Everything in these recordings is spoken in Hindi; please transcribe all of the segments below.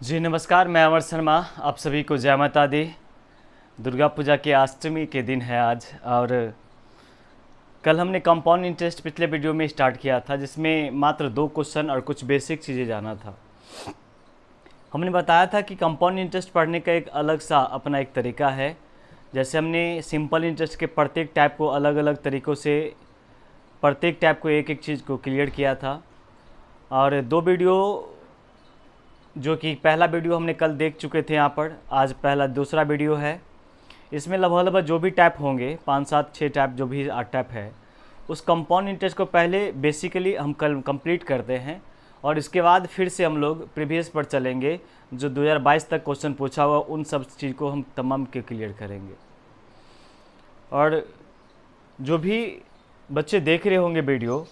जी नमस्कार, मैं अमर शर्मा। आप सभी को जय माता दी। दुर्गा पूजा की अष्टमी के दिन है आज, और कल हमने कंपाउंड इंटरेस्ट पिछले वीडियो में स्टार्ट किया था, जिसमें मात्र 2 क्वेश्चन और कुछ बेसिक चीज़ें जाना था। हमने बताया था कि कंपाउंड इंटरेस्ट पढ़ने का एक अलग सा अपना एक तरीका है। जैसे हमने सिंपल इंटरेस्ट के प्रत्येक टाइप को अलग अलग तरीक़ों से, प्रत्येक टाइप को एक एक चीज़ को क्लियर किया था। और 2 वीडियो, जो कि पहला वीडियो हमने कल देख चुके थे, यहाँ पर आज दूसरा वीडियो है। इसमें लगभग जो भी टाइप होंगे, 5, 7, 6 टाइप, जो भी 8 टाइप है, उस कंपाउंड इंटरेस्ट को पहले बेसिकली हम कल कंप्लीट करते हैं, और इसके बाद फिर से हम लोग प्रीवियस पर चलेंगे। जो 2022 तक क्वेश्चन पूछा हुआ, उन सब चीज़ को हम तमाम के क्लियर करेंगे। और जो भी बच्चे देख रहे होंगे वीडियो,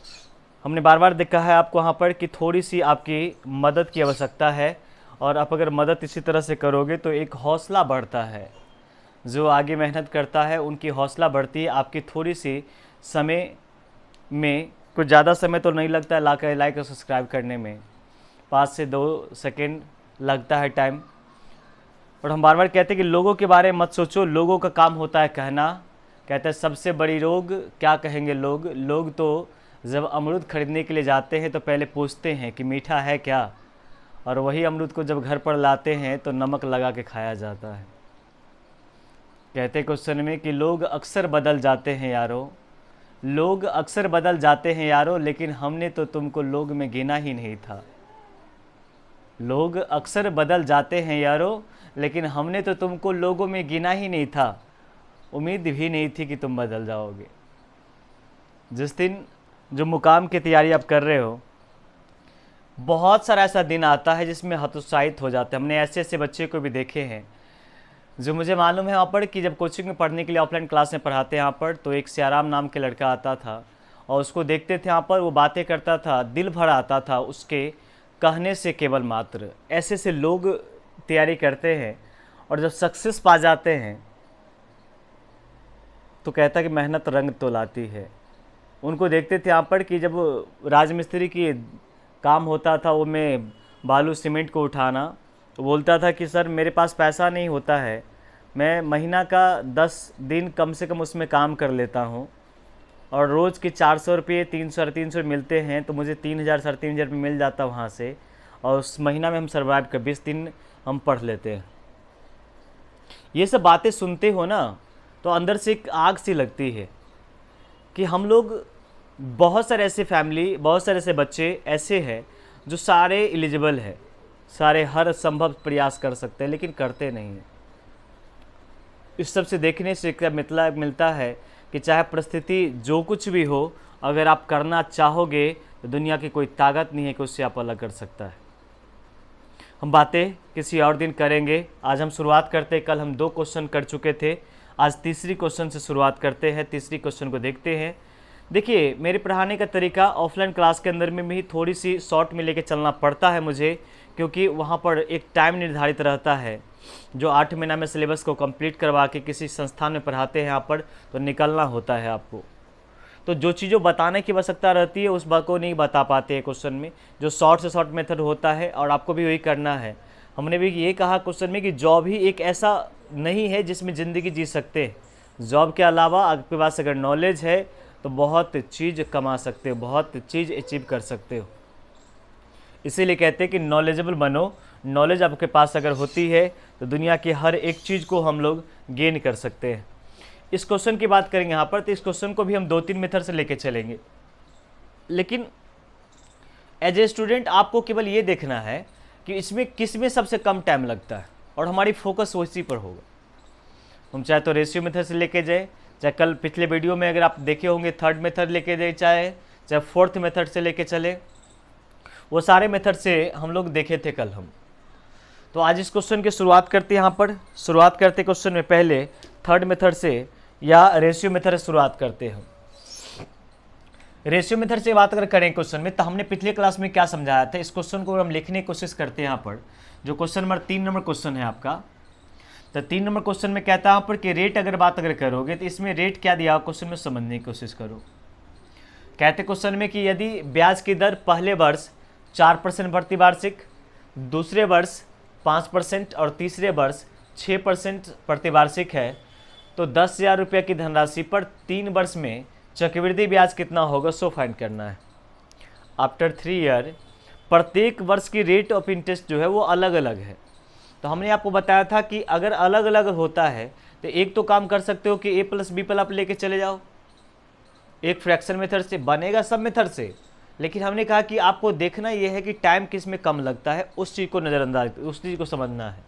हमने बार बार देखा है आपको वहाँ पर कि थोड़ी सी आपकी मदद की आवश्यकता है, और आप अगर मदद इसी तरह से करोगे तो एक हौसला बढ़ता है। जो आगे मेहनत करता है उनकी हौसला बढ़ती है। आपकी थोड़ी सी समय में, कुछ ज़्यादा समय तो नहीं लगता है लाइक और सब्सक्राइब करने में, 5 से 2 सेकेंड लगता है टाइम। और हम बार बार कहते हैं कि लोगों के बारे में मत सोचो, लोगों का काम होता है कहना। कहते हैं सबसे बड़ी रोग क्या कहेंगे लोग। लोग तो जब अमरूद खरीदने के लिए जाते हैं तो पहले पूछते हैं कि मीठा है क्या, और वही अमरूद को जब घर पर लाते हैं तो नमक लगा के खाया जाता है। कहते क्वेश्चन में कि लोग अक्सर बदल जाते हैं यारो, लोग अक्सर बदल जाते हैं यारो, लेकिन हमने तो तुमको लोग में गिना ही नहीं था। लोग अक्सर बदल जाते हैं यारो, लेकिन हमने तो तुमको लोगों में गिना ही नहीं था। उम्मीद भी नहीं थी कि तुम बदल जाओगे। जिस दिन जो मुकाम की तैयारी आप कर रहे हो, बहुत सारा ऐसा दिन आता है जिसमें हतोत्साहित हो जाते हैं। हमने ऐसे ऐसे बच्चे को भी देखे हैं, जो मुझे मालूम है वहाँ पर कि जब कोचिंग में पढ़ने के लिए ऑफलाइन क्लास में पढ़ाते हैं यहाँ पर, तो एक सियाराम नाम के लड़का आता था, और उसको देखते थे यहाँ पर, वो बातें करता था, दिल भर आता था उसके कहने से केवल मात्र। ऐसे ऐसे लोग तैयारी करते हैं, और जब सक्सेस पा जाते हैं तो कहता कि मेहनत रंग तो लाती है। उनको देखते थे यहाँ पर कि जब राजमिस्त्री की काम होता था, वो मैं बालू सीमेंट को उठाना, तो बोलता था कि सर मेरे पास पैसा नहीं होता है, मैं महीना का 10 दिन कम से कम उसमें काम कर लेता हूँ, और रोज़ के 400 रुपये, 300 350 मिलते हैं, तो मुझे 3000 3,500 रुपये मिल जाता वहाँ से, और उस महीना में हम सर्वाइव कर 20 दिन हम पढ़ लेते हैं। ये सब बातें सुनते हो ना, तो अंदर से एक आग सी लगती है कि हम लोग, बहुत सारे ऐसे फैमिली, बहुत सारे ऐसे बच्चे ऐसे हैं जो सारे एलिजिबल है, सारे हर संभव प्रयास कर सकते हैं, लेकिन करते नहीं हैं। इस सब से देखने से क्या मिलता है कि चाहे परिस्थिति जो कुछ भी हो, अगर आप करना चाहोगे तो दुनिया की कोई ताकत नहीं है कि उससे आप अलग कर सकता है। हम बातें किसी और दिन करेंगे। आज हम शुरुआत करते हैं। कल हम 2 क्वेश्चन कर चुके थे, आज तीसरी क्वेश्चन से शुरुआत करते हैं। तीसरी क्वेश्चन को देखते हैं। देखिए, मेरे पढ़ाने का तरीका ऑफलाइन क्लास के अंदर में भी थोड़ी सी शॉर्ट में लेके चलना पड़ता है मुझे, क्योंकि वहाँ पर एक टाइम निर्धारित रहता है। जो 8 महीना में सिलेबस को कंप्लीट करवा के किसी संस्थान में पढ़ाते हैं यहाँ पर, तो निकलना होता है आपको। तो जो चीज़ों बताने की आवश्यकता रहती है उस बात को नहीं बता पाते हैं क्वेश्चन में, जो शॉर्ट से शॉर्ट मेथड होता है, और आपको भी वही करना है। हमने भी ये कहा क्वेश्चन में कि जॉब ही एक ऐसा नहीं है जिसमें ज़िंदगी जी सकते हैं। जॉब के अलावा आपके पास अगर नॉलेज है तो बहुत चीज़ कमा सकते हो, बहुत चीज़ अचीव कर सकते हो। इसीलिए कहते हैं कि नॉलेजेबल बनो। नॉलेज आपके पास अगर होती है तो दुनिया की हर एक चीज़ को हम लोग गेन कर सकते हैं। इस क्वेश्चन की बात करेंगे यहाँ पर, तो इस क्वेश्चन को भी हम 2-3 मेथड से लेके चलेंगे, लेकिन एज ए स्टूडेंट आपको केवल ये देखना है कि इसमें किस में सबसे कम टाइम लगता है, और हमारी फोकस उसी पर होगा। हम चाहे तो रेशियो मेथड से लेके जाए, चाहे कल पिछले वीडियो में अगर आप देखे होंगे 3rd मेथड लेके जाए, चाहे 4th मेथड से लेके चले, वो सारे मेथड से हम लोग देखे थे कल हम। तो आज इस क्वेश्चन की शुरुआत करते हैं। यहाँ पर शुरुआत करते क्वेश्चन में पहले 3rd मेथड से या रेशियो मेथड से शुरुआत करते हैं। रेशियो मेथड से बात अगर करें क्वेश्चन में, तो हमने पिछले क्लास में क्या समझाया था, इस क्वेश्चन को हम लिखने की कोशिश करते हैं। यहाँ पर जो क्वेश्चन नंबर 3 नंबर क्वेश्चन है आपका, तो 3 नंबर क्वेश्चन में कहता है यहाँ पर कि रेट अगर बात अगर करोगे तो इसमें रेट क्या दिया क्वेश्चन में समझने की कोशिश करो। कहते क्वेश्चन में कि यदि ब्याज की दर पहले वर्ष 4% प्रति वार्षिक, दूसरे वर्ष 5% और तीसरे वर्ष 6% प्रतिवार्षिक है, तो 10,000 रुपये की धनराशि पर 3 वर्ष में चक्रवृद्धि ब्याज कितना होगा सो फाइंड करना है। आफ्टर 3 ईयर प्रत्येक वर्ष की रेट ऑफ इंटरेस्ट जो है वो अलग अलग है। तो हमने आपको बताया था कि अगर अलग अलग होता है तो एक तो काम कर सकते हो कि a प्लस बी प्लस आप लेके चले जाओ, एक फ्रैक्शन मेथड से बनेगा, सब मेथड से, लेकिन हमने कहा कि आपको देखना यह है कि टाइम किस में कम लगता है, उस चीज़ को नज़रअंदाज, उस चीज़ को समझना है।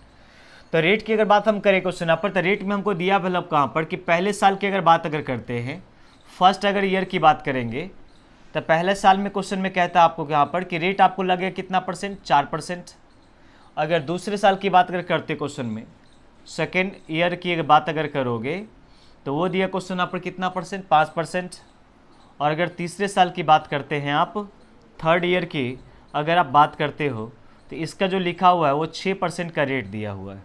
तो रेट की अगर बात हम करें क्वेश्चन यहाँ पर, तो रेट में हमको दिया मतलब कहाँ पर कि पहले साल की अगर बात अगर करते हैं, फर्स्ट अगर ईयर की बात करेंगे, तो पहले साल में क्वेश्चन में कहता है आपको यहाँ पर कि रेट आपको लगेगा कितना परसेंट, 4%। अगर दूसरे साल की बात अगर करते क्वेश्चन में, सेकेंड ईयर की अगर बात अगर करोगे तो वो दिया क्वेश्चन यहाँ पर कितना परसेंट, 5%। और अगर तीसरे साल की बात करते हैं आप, थर्ड ईयर की अगर आप बात करते हो, तो इसका जो लिखा हुआ है वो 6% का रेट दिया हुआ है।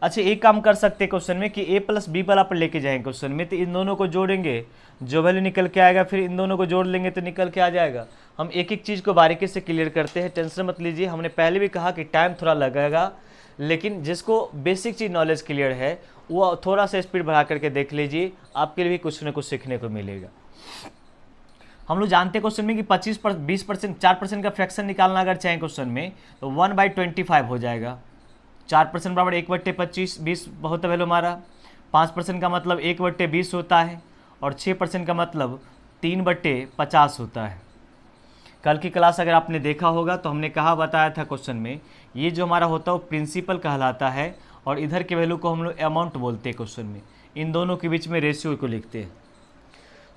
अच्छा, एक काम कर सकते हैं क्वेश्चन में कि a प्लस बी पर आप लेके जाएंगे क्वेश्चन में, तो इन दोनों को जोड़ेंगे, जो वैल्यू निकल के आएगा फिर इन दोनों को जोड़ लेंगे तो निकल के आ जाएगा। हम एक एक चीज़ को बारीकी से क्लियर करते हैं, टेंशन मत लीजिए। हमने पहले भी कहा कि टाइम थोड़ा लगेगा, लेकिन जिसको बेसिक चीज़ नॉलेज क्लियर है वो थोड़ा सा स्पीड बढ़ा करके देख लीजिए, आपके लिए भी कुछ न कुछ सीखने को मिलेगा। हम लोग जानते हैं क्वेश्चन में कि 20% 4% का फ्रैक्शन निकालना अगर चाहें क्वेश्चन में, तो 1/25 हो जाएगा। 4% बराबर 1/25, 20 बहुत वैल्यू हमारा। 5% का मतलब 1/20 होता है, और 6% का मतलब 3/50 होता है। कल की क्लास अगर आपने देखा होगा तो हमने कहा बताया था क्वेश्चन में, ये जो हमारा होता है वो प्रिंसिपल कहलाता है, और इधर के वैल्यू को हम लोग अमाउंट बोलते हैं क्वेश्चन में। इन दोनों के बीच में रेशियो को लिखते हैं।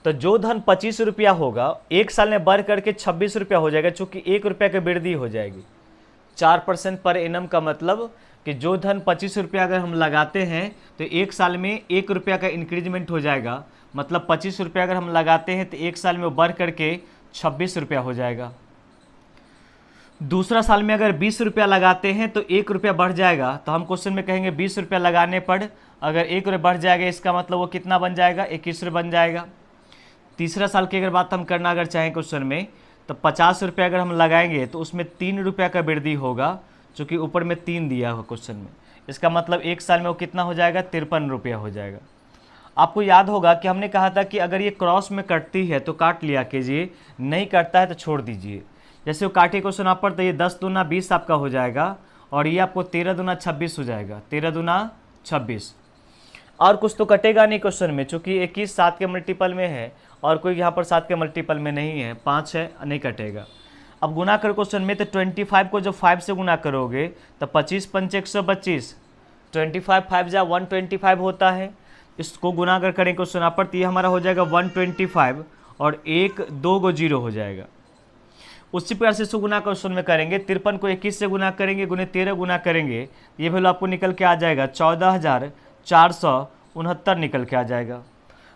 तो जो धन 25 रुपया होगा, एक साल में बढ़ करके 26 रुपया हो जाएगा, चूँकि 1 रुपये की वृद्धि हो जाएगी। 4% पर एनम का मतलब कि जो धन 25 रुपया अगर हम लगाते हैं तो एक साल में 1 रुपया का इंक्रीजमेंट हो जाएगा। मतलब 25 रुपया अगर हम लगाते हैं तो एक साल में वो बढ़ करके 26 रुपया हो जाएगा। दूसरा साल में अगर 20 रुपया लगाते हैं तो 1 रुपया बढ़ जाएगा, तो हम क्वेश्चन में कहेंगे 20 रुपया लगाने पर अगर 1 रुपया बढ़ जाएगा, इसका मतलब वो कितना बन जाएगा, 21 रुपये बन जाएगा। तीसरा साल की अगर बात हम करना अगर चाहें क्वेश्चन में, तो 50 रुपया अगर हम लगाएंगे तो उसमें 3 रुपया का वृद्धि होगा, चूँकि ऊपर में 3 दिया हुआ क्वेश्चन में। इसका मतलब एक साल में वो कितना हो जाएगा, 53 रुपया हो जाएगा। आपको याद होगा कि हमने कहा था कि अगर ये क्रॉस में कटती है तो काट लिया कीजिए, नहीं कटता है तो छोड़ दीजिए। जैसे वो काटे क्वेश्चन आप पर, तो ये 10 दूना 20 आपका हो जाएगा, और ये आपको 13 दूना 26 हो जाएगा, 13 दूना 26। और कुछ तो कटेगा नहीं क्वेश्चन में, चूँकि 21 7 के मल्टीपल में है और कोई यहाँ पर 7 के मल्टीपल में नहीं है, 5 है, नहीं कटेगा। अब गुना करो क्वेश्चन में, तो 25 को जब 5 से गुना करोगे तो 25 पंच 125, 25 5 जा 125 होता है। इसको गुना अगर करें क्वेश्चन यहाँ पर, तो ये हमारा हो जाएगा 125, और 1 2 को 0 हो जाएगा। उसी प्रकार से इसको गुना क्वेश्चन में करेंगे, 53 को 21 से गुना करेंगे, गुने 13 गुना करेंगे, ये वैल्यू आपको निकल के आ जाएगा 14,469 निकल के आ जाएगा।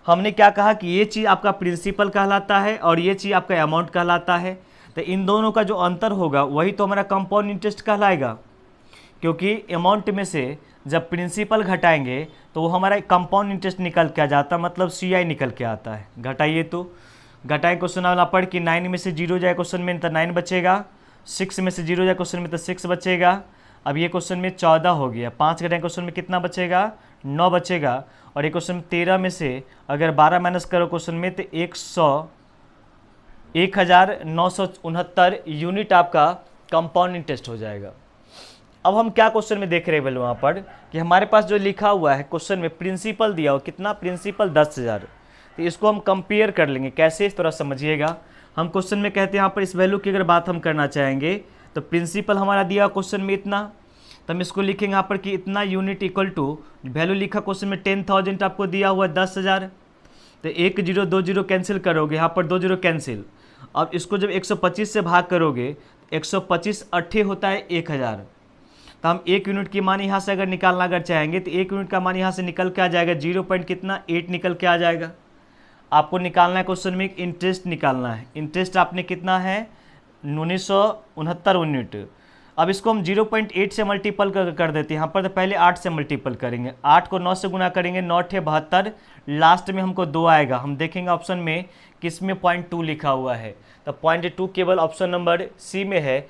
हमने क्या कहा कि ये चीज़ आपका प्रिंसिपल कहलाता है और ये चीज़ आपका अमाउंट कहलाता है। तो इन दोनों का जो अंतर होगा वही तो हमारा कंपाउंड इंटरेस्ट कहलाएगा, क्योंकि अमाउंट में से जब प्रिंसिपल घटाएंगे तो वो हमारा कंपाउंड इंटरेस्ट निकल के आ जाता, मतलब CI निकल के आता है। घटाइए तो घटाएं क्वेश्चन वाला पढ़ कि 9 में से 0 जाए क्वेश्चन में तो 9 बचेगा, 6 में से 0 जाए क्वेश्चन में तो 6 बचेगा। अब ये क्वेश्चन में 14 हो गया, 5 घटाएं क्वेश्चन में कितना बचेगा, 9 बचेगा। और ये क्वेश्चन 13 में से अगर 12 माइनस करो क्वेश्चन में तो 1969 यूनिट आपका कंपाउंड इंटरेस्ट हो जाएगा। अब हम क्या क्वेश्चन में देख रहे हैं वहाँ पर कि हमारे पास जो लिखा हुआ है क्वेश्चन में प्रिंसिपल दिया हो, कितना प्रिंसिपल 10,000। तो इसको हम कंपेयर कर लेंगे, कैसे इस तरह समझिएगा। हम क्वेश्चन में कहते हैं यहाँ पर इस वैल्यू की अगर बात हम करना चाहेंगे तो प्रिंसिपल हमारा दिया क्वेश्चन में इतना, तो हम इसको लिखेंगे यहाँ पर कि इतना यूनिट इक्वल टू वैल्यू लिखा क्वेश्चन में 10,000 आपको दिया हुआ 10,000। तो 1 0 2 0 कैंसिल करोगे, यहाँ पर 2 0 कैंसिल। अब इसको जब 125 से भाग करोगे, 125 8 होता है 1000। तो हम 1 यूनिट की मान यहाँ से अगर निकालना अगर चाहेंगे तो 1 यूनिट का मान यहाँ से निकल के आ जाएगा 0.8 निकल के आ जाएगा। आपको निकालना है क्वेश्चन में इंटरेस्ट निकालना है। इंटरेस्ट आपने कितना है 1969 यूनिट। अब इसको हम 0.8 से मल्टीपल कर देते हैं। यहाँ पर तो पहले 8 से मल्टीपल करेंगे, 8 को 9 से गुना करेंगे, 9 × 72, लास्ट में हमको 2 आएगा। हम देखेंगे ऑप्शन में किस में 0.2 लिखा हुआ है, तो 0.2 केवल ऑप्शन नंबर सी में है।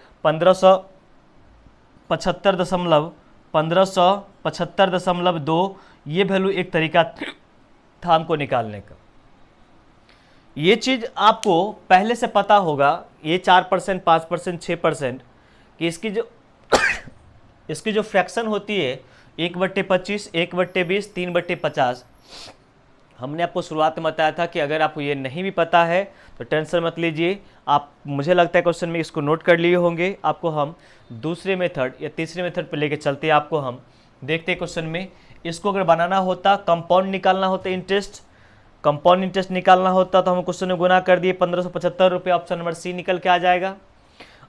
1575.2 ये वैल्यू एक तरीका था हमको निकालने का। ये चीज़ आपको पहले से पता होगा, ये 4%, 5%, 6% कि इसकी जो फ्रैक्शन होती है 1/25, 1/20, 3/50। हमने आपको शुरुआत में बताया था कि अगर आपको ये नहीं भी पता है तो टेंशन मत लीजिए, आप मुझे लगता है क्वेश्चन में इसको नोट कर लिए होंगे। आपको हम दूसरे मेथड या तीसरे मेथड पे लेके चलते हैं। आपको हम देखते हैं क्वेश्चन में, इसको अगर बनाना होता, कंपाउंड निकालना होता, कंपाउंड इंटरेस्ट निकालना होता तो हम क्वेश्चन में गुना कर दिए 1575 रुपये, ऑप्शन नंबर सी निकल के आ जाएगा।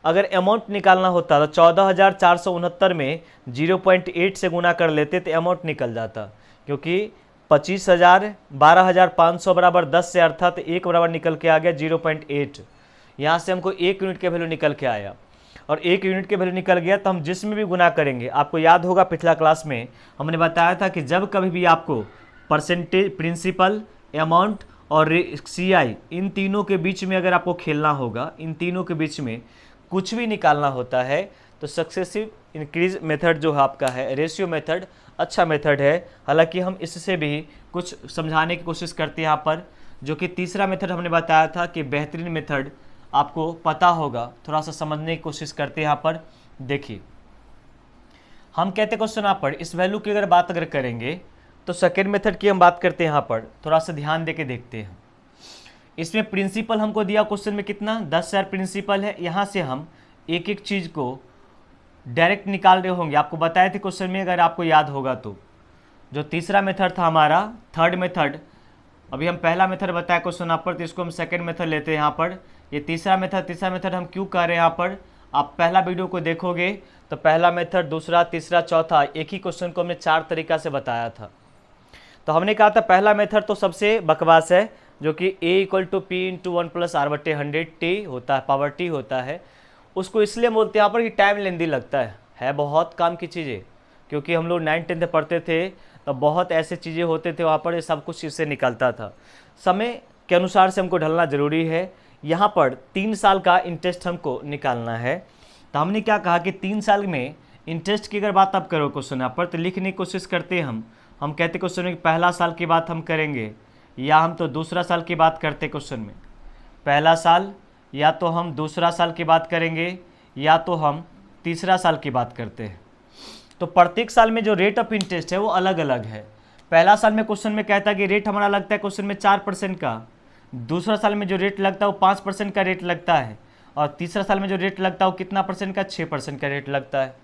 अगर अमाउंट निकालना होता तो 14,469 में 0.8 से गुना कर लेते तो अमाउंट निकल जाता, क्योंकि 25,000 12,500 बराबर 10 से, अर्थात एक बराबर निकल के आ गया 0.8। यहाँ से हमको 1 यूनिट के वैल्यू निकल के आया, और 1 यूनिट के वैल्यू निकल गया तो हम जिसमें भी गुना करेंगे, आपको याद होगा पिछला क्लास में हमने बताया था कि जब कभी भी आपको परसेंटेज, प्रिंसिपल, अमाउंट और CI, इन तीनों के बीच में अगर आपको खेलना होगा, इन तीनों के बीच में कुछ भी निकालना होता है तो सक्सेसिव इंक्रीज मेथड जो है आपका है, रेशियो मेथड अच्छा मेथड है। हालांकि हम इससे भी कुछ समझाने की कोशिश करते हैं यहाँ पर, जो कि तीसरा मेथड हमने बताया था कि बेहतरीन मेथड आपको पता होगा, थोड़ा सा समझने की कोशिश करते हैं यहाँ पर। देखिए हम कहते क्वेश्चन यहाँ पर इस वैल्यू की अगर बात करेंगे तो सेकेंड मेथड की हम बात करते हैं। यहाँ पर थोड़ा सा ध्यान दे के देखते हैं। इसमें प्रिंसिपल हमको दिया क्वेश्चन में कितना, 10,000 प्रिंसिपल है। यहाँ से हम एक एक चीज़ को डायरेक्ट निकाल रहे होंगे, आपको बताए थे क्वेश्चन में, अगर आपको याद होगा तो। जो तीसरा मेथड था हमारा, थर्ड मेथड, अभी हम पहला मेथड बताया क्वेश्चन यहाँ पर, तो इसको हम सेकेंड मेथड लेते हैं यहाँ पर। ये तीसरा मेथड हम क्यों कर रहे हैं यहाँ पर, आप पहला वीडियो को देखोगे तो पहला मेथड, दूसरा, तीसरा, चौथा, एक ही क्वेश्चन को हमने 4 तरीका से बताया था। तो हमने कहा था पहला मेथड तो सबसे बकवास है, जो कि A = P × 1 + R/100T होता है, पावर T होता है। उसको इसलिए बोलते हैं यहाँ पर कि टाइम लेंदी लगता है बहुत काम की चीज़ें, क्योंकि हम लोग 9th-10th पढ़ते थे तो बहुत ऐसे चीज़ें होते थे वहाँ पर, ये सब कुछ इससे निकलता था। समय के अनुसार से हमको ढलना ज़रूरी है। यहाँ पर 3 साल का इंटरेस्ट हमको निकालना है। तो हमने क्या कहा कि 3 साल में इंटरेस्ट की अगर बात आप करो क्वेश्चन यहाँ पर, तो लिखने की कोशिश करते हैं हम कहते क्वेश्चन में कि पहला साल की बात हम करेंगे या हम तो दूसरा साल की बात करते क्वेश्चन में, पहला साल या तो हम दूसरा साल की बात करेंगे या तो हम तीसरा साल की बात करते हैं। तो प्रत्येक साल में जो रेट ऑफ इंटरेस्ट है वो अलग अलग है। पहला साल में क्वेश्चन में कहता है कि रेट हमारा लगता है क्वेश्चन में 4% का, दूसरा साल में जो रेट लगता है वो 5% का रेट लगता है, और तीसरा साल में जो रेट लगता है वो कितना परसेंट का, 6% का रेट लगता है।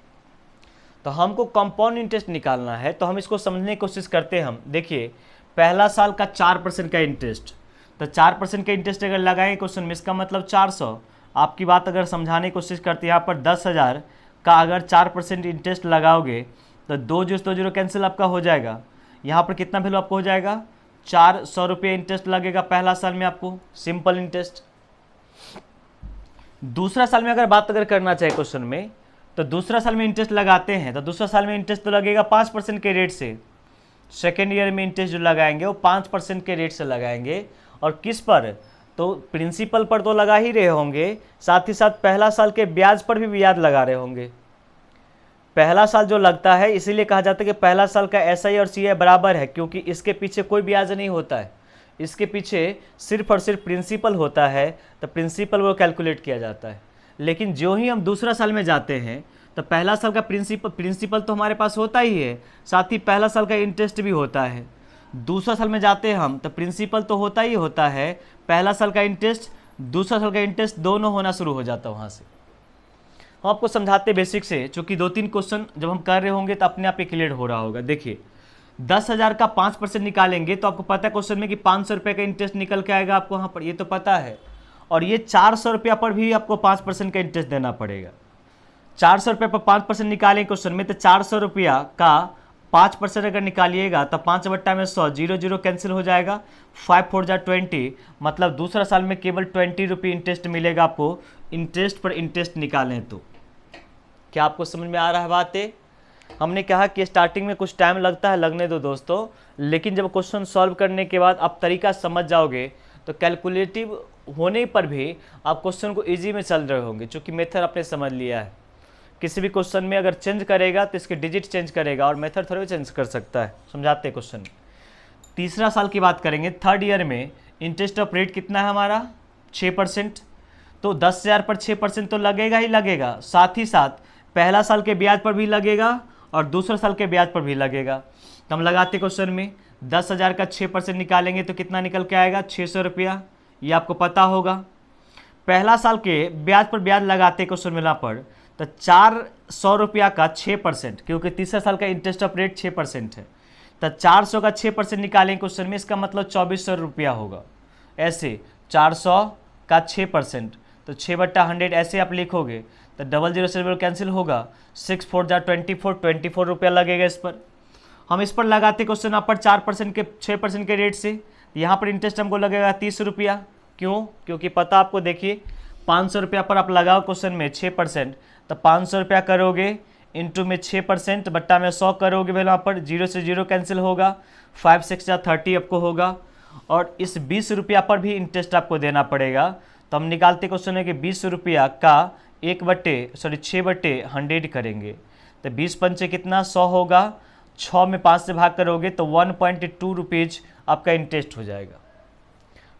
तो हमको कंपाउंड इंटरेस्ट निकालना है, तो हम इसको समझने की कोशिश करते हैं। हम देखिए पहला साल का 4% का इंटरेस्ट, तो 4% का इंटरेस्ट अगर लगाएंगे क्वेश्चन में, इसका मतलब 400। आपकी बात अगर समझाने की कोशिश करते हैं, यहाँ पर 10,000 का अगर 4% इंटरेस्ट लगाओगे तो 2 0 कैंसिल आपका हो जाएगा। यहाँ पर कितना वैल्यू आपको हो जाएगा, 400 रुपये इंटरेस्ट लगेगा पहला साल में आपको, सिंपल इंटरेस्ट। दूसरा साल में अगर बात करना चाहे क्वेश्चन में, तो दूसरा साल में इंटरेस्ट लगाते हैं तो दूसरा साल में इंटरेस्ट तो लगेगा 5% के रेट से। सेकेंड ईयर में इंटरेस्ट जो लगाएंगे वो 5% के रेट से लगाएंगे, और किस पर, तो प्रिंसिपल पर तो लगा ही रहे होंगे, साथ ही साथ पहला साल के ब्याज पर भी ब्याज लगा रहे होंगे। पहला साल जो लगता है, इसीलिए कहा जाता है कि पहला साल का SI और CI बराबर है, क्योंकि इसके पीछे कोई ब्याज नहीं होता है, इसके पीछे सिर्फ और सिर्फ प्रिंसिपल होता है, तो प्रिंसिपल वो कैलकुलेट किया जाता है। लेकिन जो ही हम दूसरा साल में जाते हैं तो पहला साल का प्रिंसिपल तो हमारे पास होता ही है, साथ ही पहला साल का इंटरेस्ट भी होता है। दूसरा साल में जाते हैं हम तो प्रिंसिपल तो होता ही होता है, पहला साल का इंटरेस्ट, दूसरा साल का इंटरेस्ट, दोनों होना शुरू हो जाता है वहाँ से। हम आपको समझाते बेसिक से, चूँकि 2-3 क्वेश्चन जब हम कर रहे होंगे तो अपने आप ही क्लियर हो रहा होगा। देखिए 10,000 का 5% निकालेंगे तो आपको पता है क्वेश्चन में कि 500 रुपये का इंटरेस्ट निकल के आएगा आपको वहाँ पर, ये तो पता है। और ये 400 रुपया पर भी आपको 5% का इंटरेस्ट देना पड़ेगा। 400 रुपये पर 5% निकालें क्वेश्चन में, तो 400 रुपया का 5% अगर निकालिएगा तो 5/100, 0 0 कैंसिल हो जाएगा, 5 4 जा 20, मतलब दूसरा साल में केवल 20 रुपये इंटरेस्ट मिलेगा आपको, इंटरेस्ट पर इंटरेस्ट निकालें तो। क्या आपको समझ में आ रहा है बातें? हमने कहा कि स्टार्टिंग में कुछ टाइम लगता है, लगने दो दोस्तों, लेकिन जब क्वेश्चन सॉल्व करने के बाद आप तरीका समझ जाओगे तो कैलकुलेटिव होने पर भी आप क्वेश्चन को इजी में चल रहे होंगे, क्योंकि मेथड आपने समझ लिया है। किसी भी क्वेश्चन में अगर चेंज करेगा तो इसके डिजिट चेंज करेगा और मेथड थोड़ी चेंज कर सकता है। समझाते हैं क्वेश्चन। तीसरा साल की बात करेंगे, थर्ड ईयर में इंटरेस्ट ऑफ रेट कितना है हमारा 6%। तो 10,000 पर 6% तो लगेगा ही लगेगा, साथ ही साथ पहला साल के ब्याज पर भी लगेगा और दूसरा साल के ब्याज पर भी लगेगा। तो हम लगाते क्वेश्चन में 10,000 का 6% निकालेंगे तो कितना निकल के आएगा 600 रुपया, ये आपको पता होगा। पहला साल के ब्याज पर ब्याज लगाते क्वेश्चन मिला पर तो 400 रुपया का 6%, क्योंकि तीसरा साल का इंटरेस्ट ऑफ रेट 6% है, तो 400 का 6% निकालेंगे क्वेश्चन में, इसका मतलब 2400 रुपया होगा। ऐसे 400 का 6%, तो 6/100 ऐसे आप लिखोगे तो 00 से कैंसिल होगा, 6 4 जा 24 रुपया लगेगा इस पर। हम इस पर लगाते क्वेश्चन आप पर 4% के 6% के रेट से, यहाँ पर इंटरेस्ट हमको लगेगा 30 रुपया। क्यों? क्योंकि पता आपको, देखिए 500 रुपया पर आप लगाओ क्वेश्चन में 6%, तो 500 रुपया करोगे इंटू में 6% बट्टा में 100 करोगे, वहाँ पर 0 से 0 कैंसिल होगा, 5 6 जा 30 आपको होगा। और इस 20 रुपया पर भी इंटरेस्ट आपको देना पड़ेगा। तो हम निकालते क्वेश्चन है कि 20 रुपया का 6/100 करेंगे, तो 20 पंचे कितना 100 होगा, 6 में 5 से भाग करोगे तो 1.2 रुपीज़ आपका इंटरेस्ट हो जाएगा।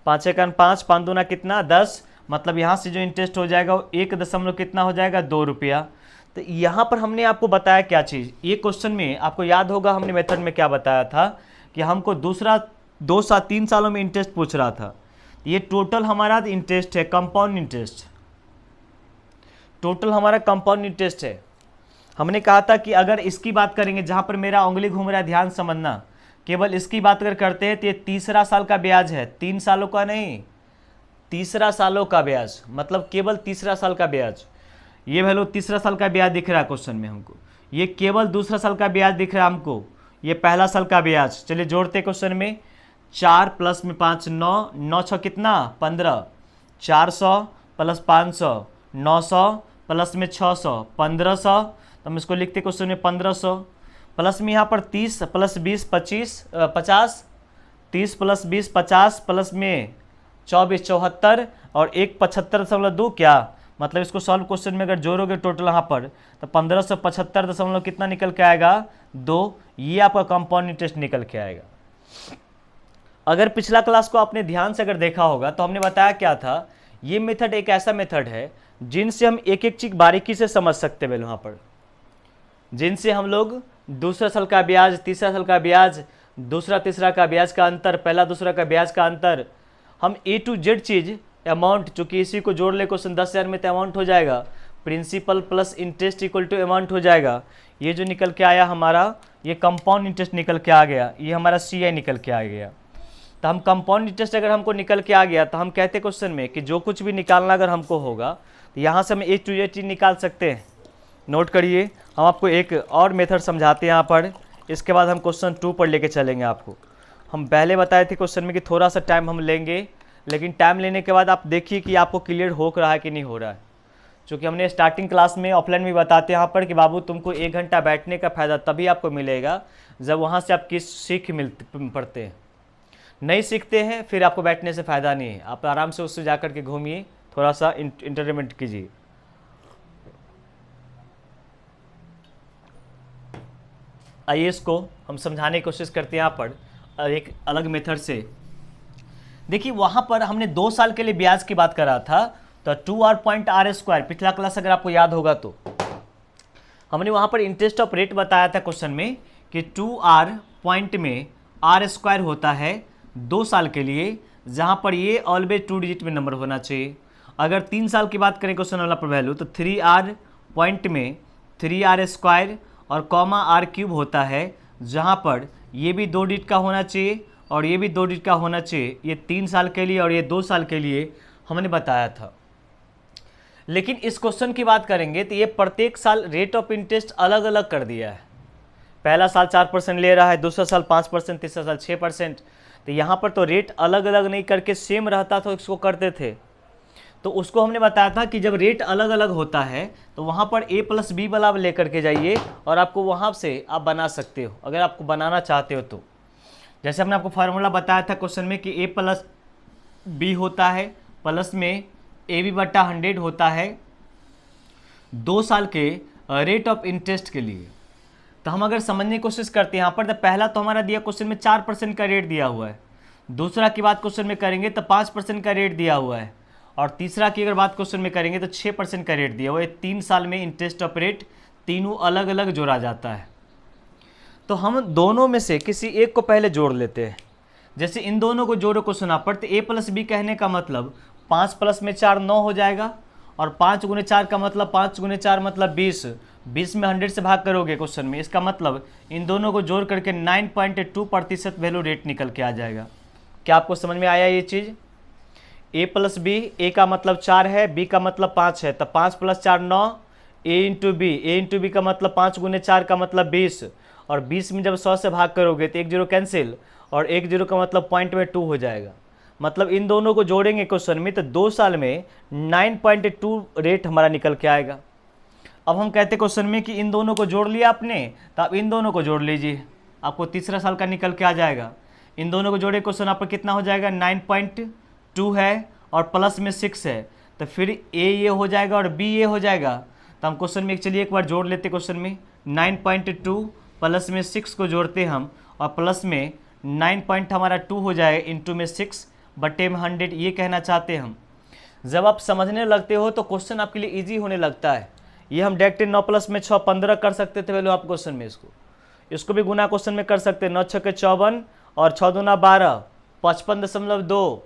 5 1 5, 5 दूना कितना 10, मतलब यहाँ से जो इंटरेस्ट हो जाएगा वो 1 दशमलव कितना हो जाएगा 2 रुपया। तो यहाँ पर हमने आपको बताया क्या चीज़, ये क्वेश्चन में आपको याद होगा हमने मेथड में क्या बताया था कि हमको दूसरा 3 सालों में इंटरेस्ट पूछ रहा था। ये टोटल हमारा इंटरेस्ट है, कंपाउंड इंटरेस्ट, टोटल हमारा कंपाउंड इंटरेस्ट है। हमने कहा था कि अगर इसकी बात करेंगे, जहाँ पर मेरा उंगली घूम रहा है ध्यान समझना, केवल इसकी बात अगर करते हैं तो ये तीसरा साल का ब्याज है, 3 सालों का नहीं, तीसरा सालों का ब्याज, मतलब केवल तीसरा साल का ब्याज। ये वैल्यू तीसरा साल का ब्याज दिख रहा है क्वेश्चन में हमको, ये केवल दूसरा साल का ब्याज दिख रहा है हमको, ये पहला साल का ब्याज। चलिए जोड़ते क्वेश्चन में, 4 प्लस में 5 9, 9 6 कितना 15, 400 प्लस 500 900 प्लस में 600 1500, तो हम इसको लिखते क्वेश्चन में 1500, प्लस में यहाँ पर 30 प्लस 20 50 30 प्लस 20 50 प्लस में 24 74 और 1 75.2 क्या, मतलब इसको सॉल्व क्वेश्चन में अगर जोड़ोगे टोटल यहाँ पर तो 1575 दशमलव कितना निकल के आएगा 2, ये आपका कंपाउंड इंटरेस्ट निकल के आएगा। अगर पिछला क्लास को आपने ध्यान से अगर देखा होगा तो हमने बताया क्या था, ये मेथड एक ऐसा मेथड है जिनसे हम एक एक चीज बारीकी से समझ सकते हैं वहाँ पर, जिनसे हम लोग दूसरा साल का ब्याज, तीसरा साल का ब्याज, दूसरा तीसरा का ब्याज का अंतर, पहला दूसरा का ब्याज का अंतर, हम A to Z cheese amount, चूँकि इसी को जोड़ ले क्वेश्चन 10,000 में तो अमाउंट हो जाएगा, principal plus interest equal to amount हो जाएगा। ये जो निकल के आया हमारा, ये कंपाउंड इंटरेस्ट निकल के आ गया, ये हमारा CI निकल के आ गया। तो हम कंपाउंड इंटरेस्ट अगर हमको निकल के आ गया तो हम कहते क्वेश्चन में कि जो कुछ भी निकालना अगर हमको होगा तो यहाँ से हम A to Z चीज़ निकाल सकते हैं। नोट करिए, हम आपको एक और मेथड समझाते हैं यहाँ पर, इसके बाद हम क्वेश्चन 2 पर लेके चलेंगे आपको। हम पहले बताए थे क्वेश्चन में कि थोड़ा सा टाइम हम लेंगे, लेकिन टाइम लेने के बाद आप देखिए कि आपको क्लियर हो रहा है कि नहीं हो रहा है। क्योंकि हमने स्टार्टिंग क्लास में ऑफलाइन में बताते हैं यहाँ पर कि बाबू तुमको 1 घंटा बैठने का फ़ायदा तभी आपको मिलेगा जब वहाँ से आप किस सीख पढ़ते हैं, नहीं सीखते हैं फिर आपको बैठने से फ़ायदा नहीं है। आप आराम से उससे जा कर के घूमिए, थोड़ा सा इंटरटेनमेंट कीजिए। आइए इसको हम समझाने की कोशिश करते हैं यहाँ पर एक अलग मेथड से। देखिए वहाँ पर हमने 2 साल के लिए ब्याज की बात करा था, तो 2r.r², पिछला क्लास अगर आपको याद होगा तो हमने वहाँ पर इंटरेस्ट ऑफ रेट बताया था क्वेश्चन में कि 2r पॉइंट में r² होता है 2 साल के लिए, जहाँ पर ये ऑलवेज 2 डिजिट में नंबर होना चाहिए। अगर 3 साल की बात करें क्वेश्चन वाला पर वैल्यू, तो 3r पॉइंट में 3r² और कॉमा r³ होता है, जहाँ पर ये भी 2 डिजिट का होना चाहिए और ये भी 2 डिजिट का होना चाहिए। ये 3 साल के लिए और ये 2 साल के लिए हमने बताया था। लेकिन इस क्वेश्चन की बात करेंगे तो ये प्रत्येक साल रेट ऑफ इंटरेस्ट अलग अलग कर दिया है। पहला साल 4% ले रहा है, दूसरा साल 5%, तीसरा साल 6%। तो यहाँ पर तो रेट अलग अलग नहीं करके सेम रहता था, इसको करते थे। तो उसको हमने बताया था कि जब रेट अलग अलग होता है तो वहाँ पर A+B वाला आप लेकर के जाइए और आपको वहाँ से आप बना सकते हो, अगर आपको बनाना चाहते हो तो। जैसे हमने आपको फार्मूला बताया था क्वेश्चन में कि A+B होता है, प्लस में AB/100 होता है 2 साल के रेट ऑफ इंटरेस्ट के लिए। तो हम अगर समझने की कोशिश करते हैं यहाँ पर, तो पहला तो हमारा दिया क्वेश्चन में 4% का रेट दिया हुआ है, दूसरा की बात क्वेश्चन में करेंगे तो 5% का रेट दिया हुआ है, और तीसरा की अगर बात क्वेश्चन में करेंगे तो 6% का रेट दिया हुआ है। 3 साल में इंटरेस्ट ऑफ रेट तीनों अलग अलग जोड़ा जाता है। तो हम दोनों में से किसी एक को पहले जोड़ लेते हैं। जैसे इन दोनों को जोड़ो क्वेश्चन आप पर, तो a प्लस बी कहने का मतलब 5 प्लस में 4 9 हो जाएगा, और 5 गुने 4 का मतलब 5 गुने 4 मतलब 20, 20 में 100 से भाग करोगे क्वेश्चन में, इसका मतलब इन दोनों को जोड़ करके 9.2% वैल्यू रेट निकल के आ जाएगा। क्या आपको समझ में आया ये चीज़? a प्लस बी, ए का मतलब 4 है, b का मतलब 5 है, तो 5 प्लस 4 9, a इंटू बी का मतलब 5 गुने 4 का मतलब 20, और 20 में जब 100 से भाग करोगे तो 1 जीरो कैंसिल, और 1 जीरो का मतलब पॉइंट में 2 हो जाएगा। मतलब इन दोनों को जोड़ेंगे क्वेश्चन में तो 2 साल में 9.2 रेट हमारा निकल के आएगा। अब हम कहते क्वेश्चन में कि इन दोनों को जोड़ लिया आपने, तो आप इन दोनों को जोड़ लीजिए, आपको तीसरा साल का निकल के आ जाएगा। इन दोनों को जोड़े क्वेश्चन आप पर कितना हो जाएगा? 9.2 है और प्लस में 6 है, तो फिर ए ये हो जाएगा और बी ये हो जाएगा। तो हम क्वेश्चन में चलिए एक बार जोड़ लेते क्वेश्चन में, 9.2 प्लस में 6 को जोड़ते हम, और प्लस में 9 हमारा 2 हो जाए, इंटू में 6 बटे में 100, ये कहना चाहते हैं हम। जब आप समझने लगते हो तो क्वेश्चन आपके लिए इजी होने लगता है। ये हम डायरेक्ट 9 प्लस में 6 15 कर सकते थे वैल्यू आप क्वेश्चन में, इसको भी गुना क्वेश्चन में कर सकते हैं। 9 6 के 54 और 6 दूना 12, 55.2।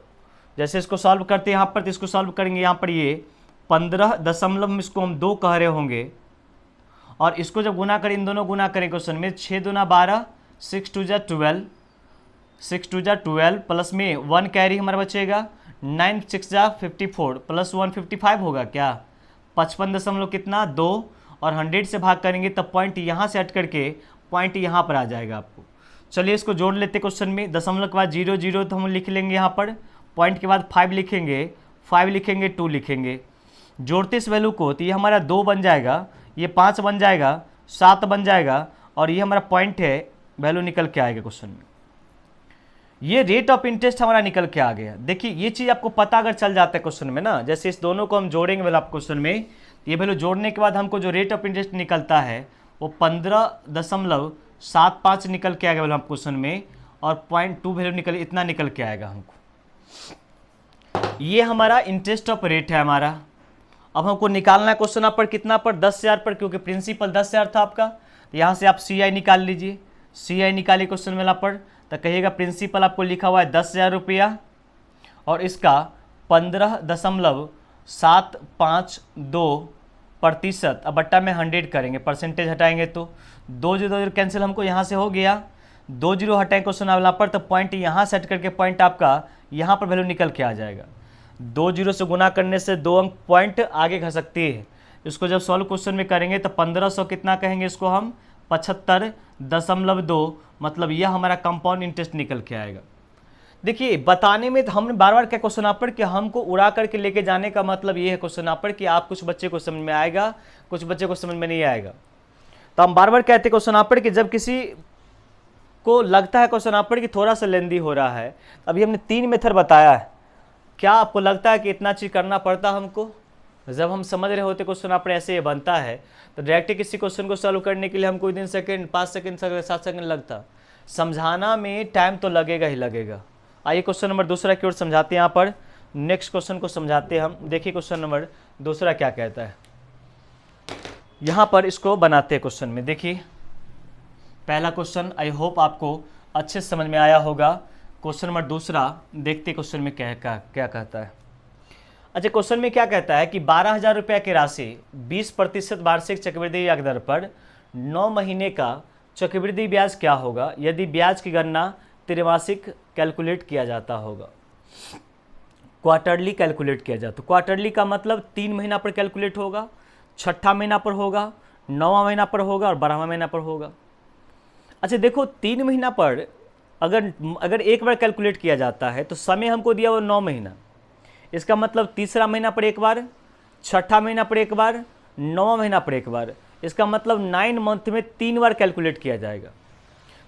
जैसे इसको सॉल्व करते हैं यहाँ पर, तो इसको सॉल्व करेंगे यहाँ पर, ये 15 दशमलव इसको हम 2 कह रहे होंगे, और इसको जब गुना करें, इन दोनों गुना करें क्वेश्चन में, 6 दूना 12, 6 2 जा 12, 6 2 जा 12, प्लस में 1 कैरी हमारा बचेगा, 9 6 जा 54, प्लस 1 55 होगा क्या? 55 दशमलव कितना 2, और 100 से भाग करेंगे तब पॉइंट यहाँ से हट करके पॉइंट यहाँ पर आ जाएगा आपको। चलिए इसको जोड़ लेते क्वेश्चन में। दशमलव के बाद 0 0 तो हम लिख लेंगे यहाँ पर, पॉइंट के बाद 5 लिखेंगे, 5 लिखेंगे, 2 लिखेंगे। जोड़ते इस वैल्यू को तो ये हमारा 2 बन जाएगा, ये 5 बन जाएगा, 7 बन जाएगा, और ये हमारा पॉइंट है, वैल्यू निकल के आएगा क्वेश्चन में। ये रेट ऑफ इंटरेस्ट हमारा निकल के आ गया। देखिए ये चीज़ आपको पता अगर चल जाता है क्वेश्चन में ना, जैसे इस दोनों को हम जोड़ेंगे वैल्यू आप क्वेश्चन में, ये वैल्यू जोड़ने के बाद हमको जो रेट ऑफ इंटरेस्ट निकलता है वो 15.75 निकल के आएगा वैल्यू आप क्वेश्चन में, और 0.2 वैल्यू निकल, इतना निकल के आएगा हमको। ये हमारा इंटरेस्ट ऑफ रेट है हमारा। अब हमको निकालना है क्वेश्चन आप पर कितना पर? 10,000 पर, क्योंकि प्रिंसिपल 10,000 था आपका। तो यहाँ से आप CI निकाल लीजिए, CI निकालिए क्वेश्चन में पर, तो कहिएगा प्रिंसिपल आपको लिखा हुआ है 10,000 रुपया, और इसका 15.752%। अब बट्टा में 100 करेंगे, परसेंटेज हटाएंगे तो 2 0 कैंसिल हमको यहाँ से हो गया, 2 0 हटाएंगे क्वेश्चन वाला पर, तो पॉइंट यहाँ से हट करके पॉइंट आपका यहाँ पर वैल्यू निकल के आ जाएगा। 2 0 से गुना करने से 2 अंक पॉइंट आगे घस सकती है। इसको जब सॉल्व क्वेश्चन में करेंगे तो 1500 कितना कहेंगे इसको हम? 75.2, मतलब यह हमारा कंपाउंड इंटरेस्ट निकल के आएगा। देखिए बताने में तो हमने बार बार क्या क्वेश्चन आप पर कि हमको उड़ा करके लेके जाने का मतलब ये है क्वेश्चन आप पर कि आप कुछ बच्चे को समझ में आएगा, कुछ बच्चे को समझ में नहीं आएगा। तो हम बार बार कहते हैं क्वेश्चन आप पर कि जब किसी को लगता है क्वेश्चन आप पर कि थोड़ा सा लेंदी हो रहा है, अभी हमने 3 मेथड बताया है, क्या आपको लगता है कि इतना चीज़ करना पड़ता हमको? जब हम समझ रहे होते क्वेश्चन आप पर ऐसे ये बनता है, तो डायरेक्ट किसी क्वेश्चन को सॉल्व करने के लिए हमको 3 सेकंड 5 सेकंड 7 सेकंड लगता। समझाना में टाइम तो लगेगा ही लगेगा। आइए क्वेश्चन नंबर दूसरा की ओर समझाते हैं। यहाँ पर नेक्स्ट क्वेश्चन को समझाते हैं हम। देखिए क्वेश्चन नंबर दूसरा क्या कहता है, यहाँ पर इसको बनाते हैं क्वेश्चन में। देखिए पहला क्वेश्चन आई होप आपको अच्छे से समझ में आया होगा। क्वेश्चन नंबर दूसरा देखते क्वेश्चन में क्या कहता है। अच्छा क्वेश्चन में क्या कहता है कि 12,000 रुपये की राशि 20% वार्षिक चक्रवृद्धि ब्याज दर पर 9 महीने का चक्रवृद्धि ब्याज क्या होगा यदि ब्याज की गणना त्रैमासिक कैलकुलेट किया जाता होगा, क्वार्टरली कैलकुलेट किया जाता। क्वार्टरली का मतलब 3 महीना पर कैलकुलेट होगा, 6ठा महीना पर होगा, 9वां महीना पर होगा और 12वां महीना पर होगा। अच्छा देखो 3 महीना पर अगर एक बार कैलकुलेट किया जाता है तो समय हमको दिया वो 9 महीना, इसका मतलब तीसरा महीना पर एक बार, 6ठा महीना पर एक बार, 9वां महीना पर एक बार, इसका मतलब 9 मंथ में 3 बार कैलकुलेट किया जाएगा।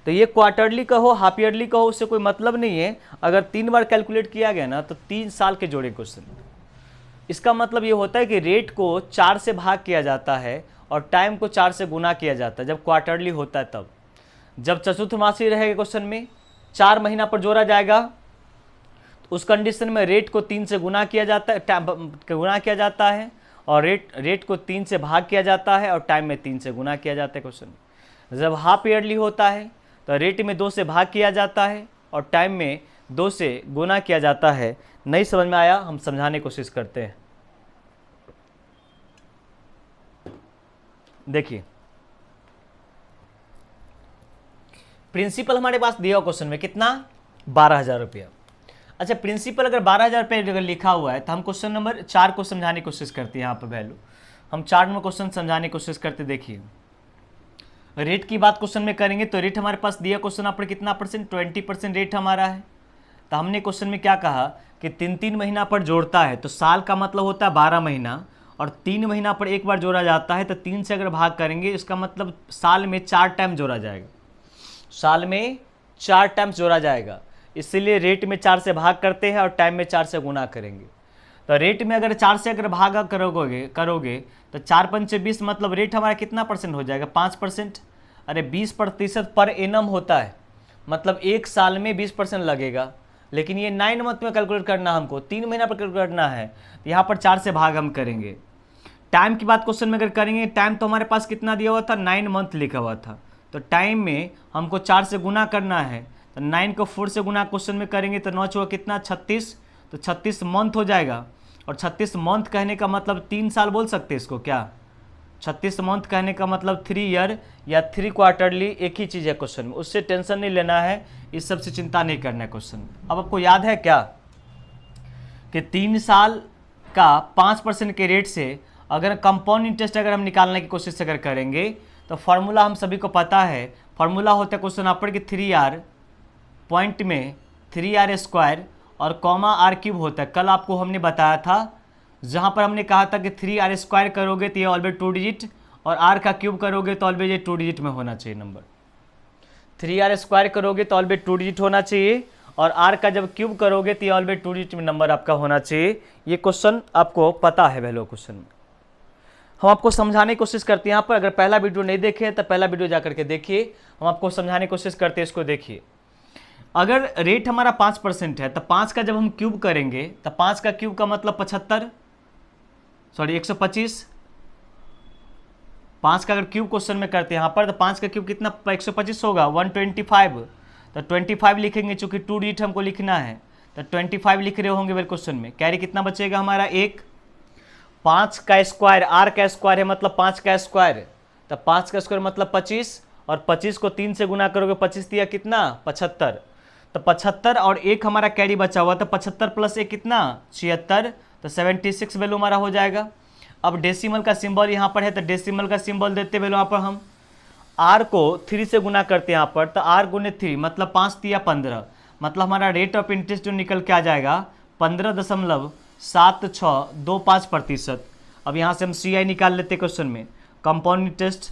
तो ये क्वार्टरली कहो हाफ ईयरली कहो उससे कोई मतलब नहीं है। अगर 3 बार कैलकुलेट किया गया ना तो 3 साल के जोड़े क्वेश्चन। इसका मतलब ये होता है कि रेट को 4 से भाग किया जाता है और टाइम को 4 से गुना किया जाता है जब क्वार्टरली होता है तब। जब चतुर्थमासी रहेगा क्वेश्चन में 4 महीना पर जोड़ा जाएगा तो उस कंडीशन में रेट को 3 से गुना किया जाता है और रेट को 3 से भाग किया जाता है और टाइम में 3 से गुना किया जाता है क्वेश्चन। जब हाफ ईयरली होता है तो रेट में 2 से भाग किया जाता है और टाइम में 2 से गुना किया जाता है। नहीं समझ में आया, हम समझाने की कोशिश करते हैं। देखिए प्रिंसिपल हमारे पास दिया क्वेश्चन में कितना, 12,000 रुपया। अच्छा प्रिंसिपल अगर 12,000 रुपये अगर लिखा हुआ है तो हम क्वेश्चन नंबर 4 को समझाने की कोशिश करते हैं। यहाँ पर वैल्यू हम 4 में क्वेश्चन समझाने की कोशिश करते। देखिए रेट की बात क्वेश्चन में करेंगे तो रेट हमारे पास दिया क्वेश्चन यहाँ पर कितना परसेंट, 20% रेट हमारा है। तो हमने क्वेश्चन में क्या कहा कि 3 महीना पर जोड़ता है तो साल का मतलब होता है 12 महीना और 3 महीना पर एक बार जोड़ा जाता है तो 3 से अगर भाग करेंगे इसका मतलब साल में 4 टाइम जोड़ा जाएगा, साल में 4 टाइम्स जोड़ा जाएगा। इसीलिए रेट में 4 से भाग करते हैं और टाइम में 4 से गुना करेंगे। तो रेट में अगर 4 से अगर भागा करोगे तो 4 पंचे 20 मतलब रेट हमारा कितना परसेंट हो जाएगा, 5%। अरे 20% पर एनम होता है मतलब एक साल में 20% लगेगा, लेकिन ये 9 मंथ में कैलकुलेट करना हमको, 3 महीना पर कैलकुलेट करना है। तो यहाँ पर 4 से भाग हम करेंगे। टाइम की बात क्वेश्चन में अगर करेंगे, टाइम तो हमारे पास कितना दिया हुआ था, 9 मंथ लिखा हुआ था। तो टाइम में हमको 4 से गुना करना है तो 9 को 4 से गुना क्वेश्चन में करेंगे तो 9 चौका कितना 36, तो 36 मंथ हो जाएगा। और 36 मंथ कहने का मतलब 3 साल बोल सकते हैं इसको क्या, 36 मंथ कहने का मतलब 3 ईयर या 3 क्वार्टरली, एक ही चीज़ है क्वेश्चन में। उससे टेंशन नहीं लेना है, इस सब से चिंता नहीं करना है क्वेश्चन में। अब आपको याद है क्या कि 3 साल का 5% के रेट से अगर कंपाउंड इंटरेस्ट अगर हम निकालने की कोशिश अगर करेंगे तो फार्मूला हम सभी को पता है। फार्मूला होता है क्वेश्चन पर कि 3r पॉइंट में 3r स्क्वायर और कॉमा r क्यूब होता है। कल आपको हमने बताया था जहाँ पर हमने कहा था कि 3r स्क्वायर करोगे तो ये ऑलवेज 2 डिजिट और r का क्यूब करोगे तो ऑलवेज ये 2 डिजिट में होना चाहिए नंबर। 3r स्क्वायर करोगे तो ऑलवेज 2 डिजिट होना चाहिए और r का जब क्यूब करोगे तो ये ऑलवेज 2 डिजिट में नंबर आपका होना चाहिए। ये क्वेश्चन आपको पता है वैल्यू क्वेश्चन में। हम आपको समझाने की कोशिश करते हैं। यहाँ पर अगर पहला वीडियो नहीं देखे तो पहला वीडियो जा करके देखिए, हम आपको समझाने की कोशिश करते हैं। इसको देखिए, अगर रेट हमारा 5% है तो 5 का जब हम क्यूब करेंगे तो 5 का क्यूब का मतलब 125। 5 का अगर क्यूब क्वेश्चन में करते हैं यहाँ पर तो 5 का क्यूब कितना 125 होगा, 125। तो 25 लिखेंगे, चूंकि 2 डिजिट हमको लिखना है तो 25 लिख रहे होंगे वेल क्वेश्चन में। कैरी कितना बचेगा हमारा 1। 5 का स्क्वायर, r का स्क्वायर है मतलब 5 का स्क्वायर, तो 5 का स्क्वायर मतलब 25 और 25 को 3 से गुना करोगे, 25 दिया कितना 75। तो 75 और 1 हमारा कैरी बचा हुआ, तो 75 प्लस 1 कितना 76, तो 76 वैल्यू हमारा हो जाएगा। अब डेसिमल का सिंबल यहाँ पर है तो डेसिमल का सिंबल देते वैल्यू यहाँ पर हम r को 3 से गुना करते हैं यहाँ पर, तो r गुने 3 मतलब 5 दिया 15, मतलब हमारा रेट ऑफ इंटरेस्ट जो निकल के आ जाएगा 15.7625%। अब यहाँ से हम CI निकाल लेते क्वेश्चन में। कंपाउंड इंटरेस्ट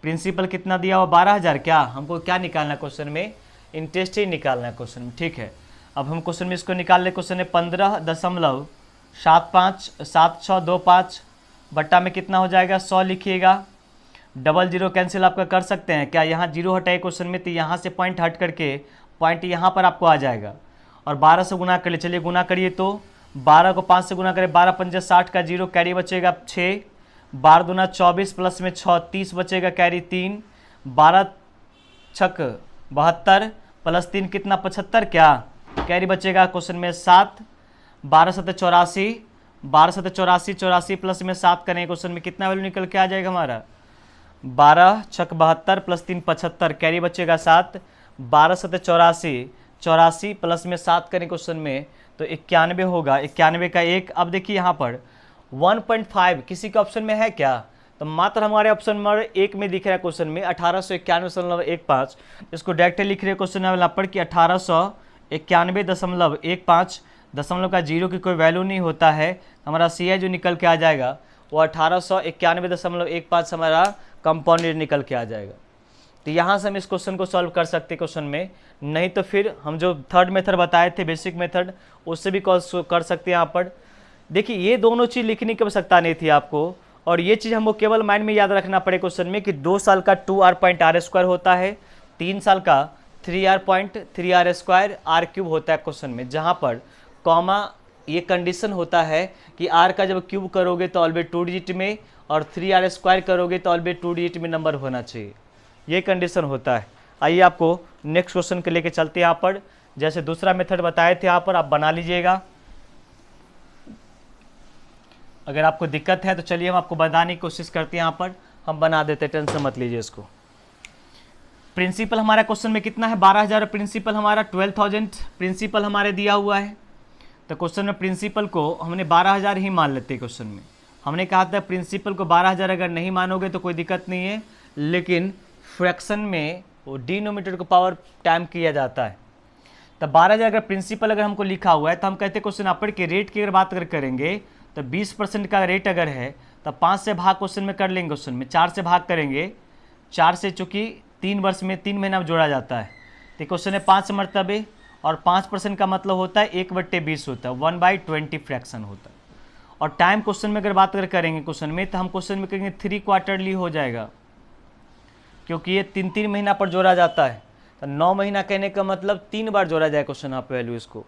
प्रिंसिपल कितना दिया हुआ 12,000, क्या हमको क्या निकालना है क्वेश्चन में, इंटरेस्ट ही निकालना है क्वेश्चन में, ठीक है। अब हम क्वेश्चन में इसको निकाल ले, क्वेश्चन में 15.757625 बट्टा में कितना हो जाएगा 100 लिखिएगा। डबल जीरो कैंसिल आपका कर सकते हैं क्या, यहाँ जीरो हटाए क्वेश्चन में तो यहाँ से पॉइंट हट करके पॉइंट यहाँ पर आपको आ जाएगा। और 12 से गुना कर ले, चलिए गुना करिए तो 12 को 5 से गुना करें, 12 पंजे 60 का जीरो कैरी बचेगा 6, 12 दूना 24 प्लस में 6 30 बचेगा कैरी 3, 12 छक 72 प्लस 3 कितना 75, क्या कैरी बचेगा क्वेश्चन में 7, 12 सत्ते 84, 12 सत्ते 84, 84 प्लस में 7 करें क्वेश्चन में कितना वैल्यू निकल के आ जाएगा हमारा 12 छक 72 प्लस 3 75, कैरी बचेगा 7, 12 सत्ते 84, 84 प्लस में 7 करें क्वेश्चन में तो 91 होगा, 91 का 1। अब देखिए यहाँ पर 1.5 किसी के ऑप्शन में है क्या, तो मात्र हमारे ऑप्शन नंबर 1 में दिख रहा है क्वेश्चन में 1891.15। इसको डायरेक्ट लिख रहे हैं क्वेश्चन यहाँ पर कि 1891.15, दशमलव का जीरो की कोई वैल्यू नहीं होता है। हमारा CI जो निकल के आ जाएगा वो 1891.15 हमारा कंपाउंड रेट निकल के आ जाएगा। तो यहाँ से हम इस क्वेश्चन को सॉल्व कर सकते क्वेश्चन में, नहीं तो फिर हम जो थर्ड मेथड बताए थे बेसिक मेथड उससे भी कर सकते हैं। यहाँ पर देखिए ये दोनों चीज़ लिखने की आवश्यकता नहीं थी आपको, और ये चीज़ हमको केवल माइंड में याद रखना पड़े क्वेश्चन में कि 2 साल का 2r.r² होता है, 3 साल का 3r.3r² r³ होता है क्वेश्चन में, जहाँ पर कॉमा ये कंडीशन होता है कि r का जब क्यूब करोगे तो ऑलवेज 2 डिजिट में और 3r² करोगे तो ऑलवेज 2 डिजिट में नंबर होना चाहिए, ये कंडीशन होता है। आइए आपको नेक्स्ट क्वेश्चन के लेके चलते हैं। यहाँ पर जैसे दूसरा मेथड बताए थे यहाँ पर आप बना लीजिएगा, अगर आपको दिक्कत है तो चलिए हम आपको बताने की कोशिश करते हैं। यहाँ पर हम बना देते हैं, टेंशन मत लीजिए इसको। प्रिंसिपल हमारा क्वेश्चन में कितना है 12,000, प्रिंसिपल हमारा 12,000 प्रिंसिपल हमारे दिया हुआ है। तो क्वेश्चन में प्रिंसिपल को हमने 12,000 ही मान लेते हैं। क्वेश्चन में हमने कहा था प्रिंसिपल को 12,000 अगर नहीं मानोगे तो कोई दिक्कत नहीं है, लेकिन फ्रैक्शन में वो डिनोमिनेटर को पावर टाइम किया जाता है। तो 12,000 अगर प्रिंसिपल अगर हमको लिखा हुआ है तो हम कहते हैं क्वेश्चन अपर के रेट की अगर बात अगर करेंगे तो 20% का रेट अगर है तो 5 से भाग क्वेश्चन में कर लेंगे, क्वेश्चन में 4 से भाग करेंगे, 4 से चूँकि 3 वर्ष में 3 महीना में जोड़ा जाता है तो क्वेश्चन है 5 मरतबे, और 5% का मतलब होता है 1/20 होता है, 1/20 फ्रैक्शन होता है। और टाइम क्वेश्चन में अगर बात अगर करेंगे क्वेश्चन में तो हम क्वेश्चन में करेंगे 3 क्वार्टरली हो जाएगा, क्योंकि ये 3 महीना पर जोड़ा जाता है। तो 9 महीना कहने का मतलब 3 बार जोड़ा जाए क्वेश्चन आप वैल्यू इसको।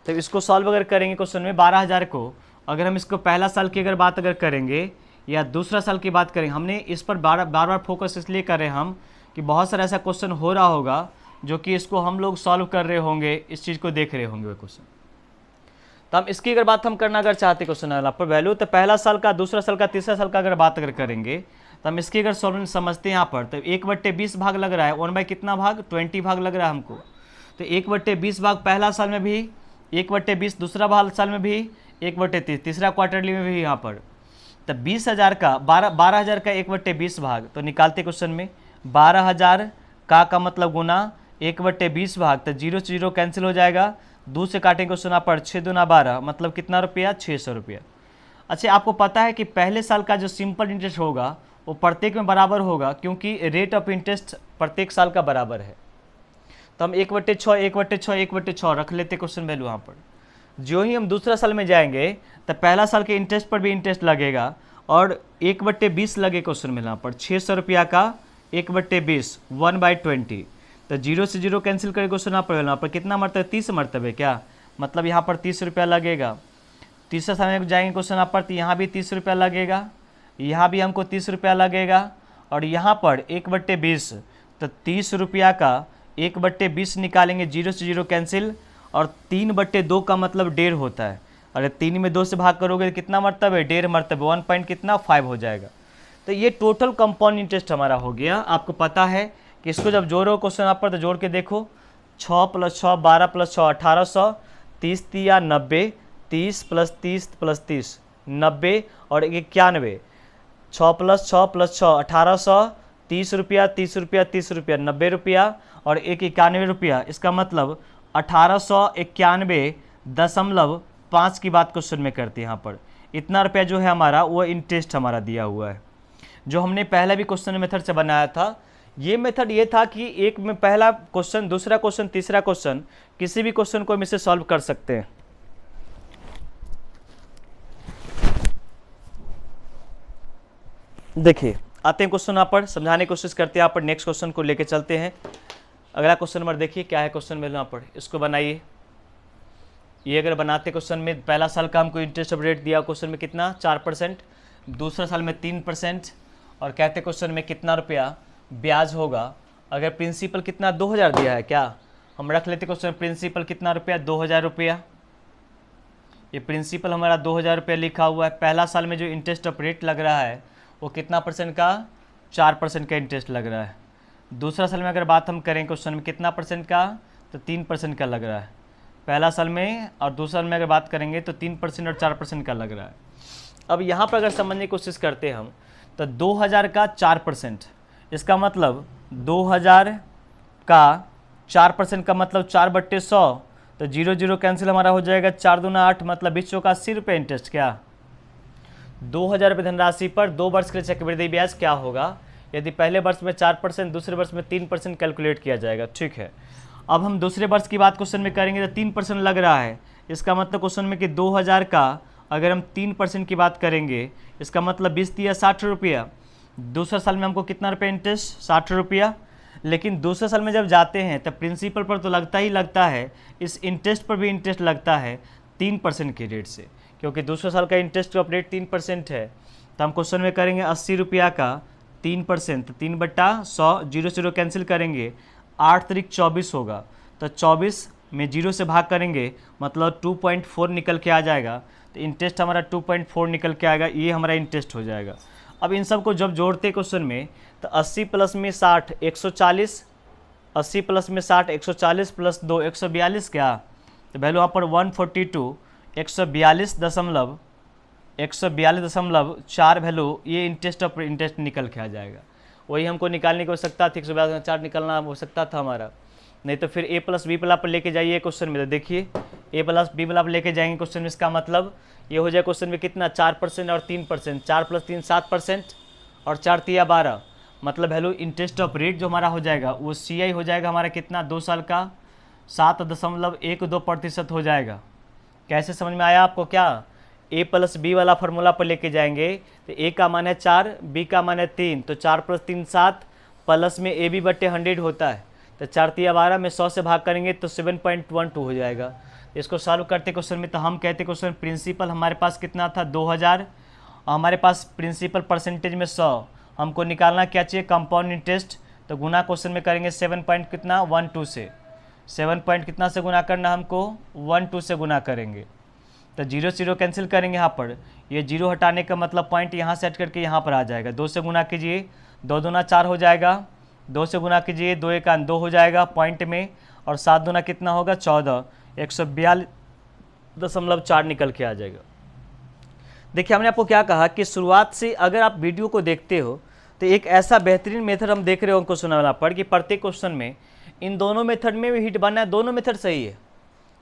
तो इसको सॉल्व अगर करेंगे क्वेश्चन में 12,000 को, अगर हम इसको पहला साल की अगर बात अगर करेंगे या दूसरा साल की बात करेंगे, हमने इस पर बार बार फोकस इसलिए कर रहे हैं हम कि बहुत सारा ऐसा क्वेश्चन हो रहा होगा जो कि इसको हम लोग सॉल्व कर रहे होंगे, इस चीज़ को देख रहे होंगे वो क्वेश्चन। तो हम इसकी अगर बात हम करना अगर चाहते क्वेश्चन अगर पर वैल्यू, तो पहला साल का, दूसरा साल का, तीसरा साल का अगर बात अगर करेंगे तो हम इसकी अगर सॉल्व समझते हैं यहाँ पर, तो 1/20 भाग लग रहा है, 1 कितना भाग 20 भाग लग रहा है हमको। तो 1/20 भाग पहला साल में भी, 1/20 दूसरा साल में भी, 1/30 तीसरा क्वार्टरली में भी यहाँ पर। तो 20,000 का 12,000 का 1/20 भाग, तो निकालते क्वेश्चन में 12,000 का मतलब गुना 1/20 भाग, तो 0 से 0 कैंसिल हो जाएगा, 2 से काटेंगे क्वेश्चन यहाँ पर 6 दूना 12 मतलब कितना रुपया 600 रुपया। अच्छा, आपको पता है कि पहले साल का जो सिंपल इंटरेस्ट होगा वो प्रत्येक में बराबर होगा, क्योंकि रेट ऑफ इंटरेस्ट प्रत्येक साल का बराबर है। तो हम 1/6 1/6 1/6 रख लेते क्वेश्चन वैल्यू यहाँ पर। जो ही हम दूसरा साल में जाएंगे तो पहला साल के इंटरेस्ट पर भी इंटरेस्ट लगेगा और 1/20 लगे क्वेश्चन में यहाँ पर 600 रुपया का 1/20 1/20। तो 0 से 0 कैंसिल करें क्वेश्चन यहाँ पर कितना मरतबे 30 मरतबे क्या, मतलब यहाँ पर 30 रुपया लगेगा। तीसरा साल में जाएंगे क्वेश्चन यहाँ पर तो यहाँ भी 30 रुपया लगेगा, यहाँ भी हमको 30 रुपया लगेगा, और यहाँ पर 1/20 तो 30 रुपया का 1/20 निकालेंगे, 0 से 0 कैंसिल, और 3/2 का मतलब 1.5 होता है। अरे 3 में 2 से भाग करोगे कितना मरतबे 1.5 मरतबे 1 पॉइंट कितना 5 हो जाएगा। तो ये टोटल कंपाउंड इंटरेस्ट हमारा हो गया। आपको पता है कि इसको जब जोड़ो क्वेश्चन आप पर तो जोड़ के देखो, 6 + 6 12 + 6 1800, 30 × 90, 30 + 30 + 30 90 और 91, 6 + 6 + 6 1800, 30 रुपया 30 रुपया 30 रुपया 90 रुपया और 91 रुपया। इसका मतलब 1891.5 की बात क्वेश्चन में करते हैं। यहाँ पर इतना रुपया जो है हमारा वो इंटरेस्ट हमारा दिया हुआ है, जो हमने पहले भी क्वेश्चन मेथड से बनाया था। ये मेथड ये था कि एक में पहला क्वेश्चन, दूसरा क्वेश्चन, तीसरा क्वेश्चन, किसी भी क्वेश्चन को हम इसे सॉल्व कर सकते हैं। देखिए आते हैं क्वेश्चन यहाँ पर समझाने की कोशिश करते हैं। यहाँ पर नेक्स्ट क्वेश्चन को लेके चलते हैं। अगला क्वेश्चन नंबर देखिए क्या है क्वेश्चन में, यहाँ पर इसको बनाइए। ये अगर बनाते क्वेश्चन में पहला साल का हमको इंटरेस्ट रेट दिया क्वेश्चन में कितना 4%, दूसरा साल में 3%, और कहते क्वेश्चन में कितना रुपया ब्याज होगा। अगर प्रिंसिपल कितना 2,000 दिया है क्या, हम रख लेते क्वेश्चन प्रिंसिपल कितना रुपया 2,000 रुपया। ये प्रिंसिपल हमारा 2,000 रुपया लिखा हुआ है। पहला साल में जो इंटरेस्ट ऑफ रेट लग रहा है वो कितना परसेंट का 4% का इंटरेस्ट लग रहा है। दूसरा साल में अगर बात हम करें क्वेश्चन में कितना परसेंट का, तो 3% का लग रहा है पहला साल में, और दूसरा साल में अगर बात करेंगे तो 3% और 4% का लग रहा है। अब यहाँ पर अगर समझने की कोशिश करते हैं हम, तो 2,000 का 4%, इसका मतलब 2,000 का 4% का मतलब 4/100, तो 0 0 कैंसिल हमारा हो जाएगा, 4 दूना 8 मतलब 20 का 80 रुपये इंटरेस्ट। क्या 2,000 रुपये धनराशि पर 2 वर्ष के लिए चक्रवृद्धि ब्याज क्या होगा यदि पहले वर्ष में 4%, दूसरे वर्ष में 3% कैलकुलेट किया जाएगा। ठीक है, अब हम दूसरे वर्ष की बात क्वेश्चन में करेंगे तो 3% लग रहा है। इसका मतलब क्वेश्चन में कि 2,000 का अगर हम 3% की बात करेंगे, इसका मतलब 20 दिया 60 रुपया, दूसरे साल में हमको कितना रुपया इंटरेस्ट, 60 रुपया। लेकिन दूसरे साल में जब जाते हैं तब प्रिंसिपल पर तो लगता ही लगता है, इस इंटरेस्ट पर भी इंटरेस्ट लगता है 3% के रेट से, क्योंकि दूसरे साल का इंटरेस्ट का रेट 3% है। तो हम क्वेश्चन में करेंगे 80 रुपया का 3%, 3/100, 0 0 कैंसिल करेंगे, 8 तारीख 24 होगा, तो 24 में 0 से भाग करेंगे, मतलब 2.4 निकल के आ जाएगा। तो इंटरेस्ट हमारा 2.4 निकल के आएगा, ये हमारा इंटरेस्ट हो जाएगा। अब इन सब को जब जोड़ते क्वेश्चन में, तो 80 प्लस में 60 140, 80 प्लस में 60 140 प्लस 2 142 क्या, तो वैल्यू यहाँ पर 142, 142.4 वैल्यू, ये इंटरेस्ट ऑफ इंटरेस्ट निकल के आ जाएगा। वही हमको निकालने की आवश्यकता थी, 142.4 निकलना आवश्यकता था हमारा। नहीं तो फिर ए प्लस बी वाला पर लेके जाइए क्वेश्चन में, तो देखिए ए प्लस बी वाला पर लेके जाएंगे क्वेश्चन में, इसका मतलब ये हो जाए क्वेश्चन में कितना, 4% और 3%, 4 + 3 7% और 4 × 3 12, मतलब वैल्यू इंटरेस्ट ऑफ रेट जो हमारा हो जाएगा वो CI हो जाएगा हमारा कितना, 2 साल का 7.12% हो जाएगा। कैसे समझ में आया आपको? क्या ए प्लस बी वाला फार्मूला पर लेके जाएंगे, तो ए का मान है 4, बी का मान है 3, तो 4 + 3 7, प्लस में ए बी बट्टे 100 होता है, तो 4 × 3 12 में 100 से भाग करेंगे तो 7.12 हो जाएगा। इसको सॉल्व करते क्वेश्चन में, तो हम कहते क्वेश्चन प्रिंसिपल हमारे पास कितना था, 2000, हमारे पास प्रिंसिपल परसेंटेज में 100, हमको निकालना क्या चाहिए, कंपाउंड इंटरेस्ट। तो गुना क्वेश्चन में करेंगे 7.12 से, 7 पॉइंट कितना से गुना करना, हमको 12 से गुना करेंगे, तो 0 0 कैंसिल करेंगे। यहाँ पर ये 0 हटाने का मतलब पॉइंट यहाँ से हट करके यहाँ पर आ जाएगा। 2 से गुना कीजिए, 2 दूना 4 हो जाएगा, 2 से गुना कीजिए, 2 × 1 = 2 हो जाएगा पॉइंट में, और 7 दूना कितना होगा, 14, 142.4 निकल के आ जाएगा। देखिए हमने आपको क्या कहा कि शुरुआत से अगर आप वीडियो को देखते हो तो एक ऐसा बेहतरीन मेथड हम देख रहे हो क्वेश्चन वाला पर, कि प्रत्येक क्वेश्चन में इन दोनों मेथड में भी हिट बनना है, दोनों मेथड सही है,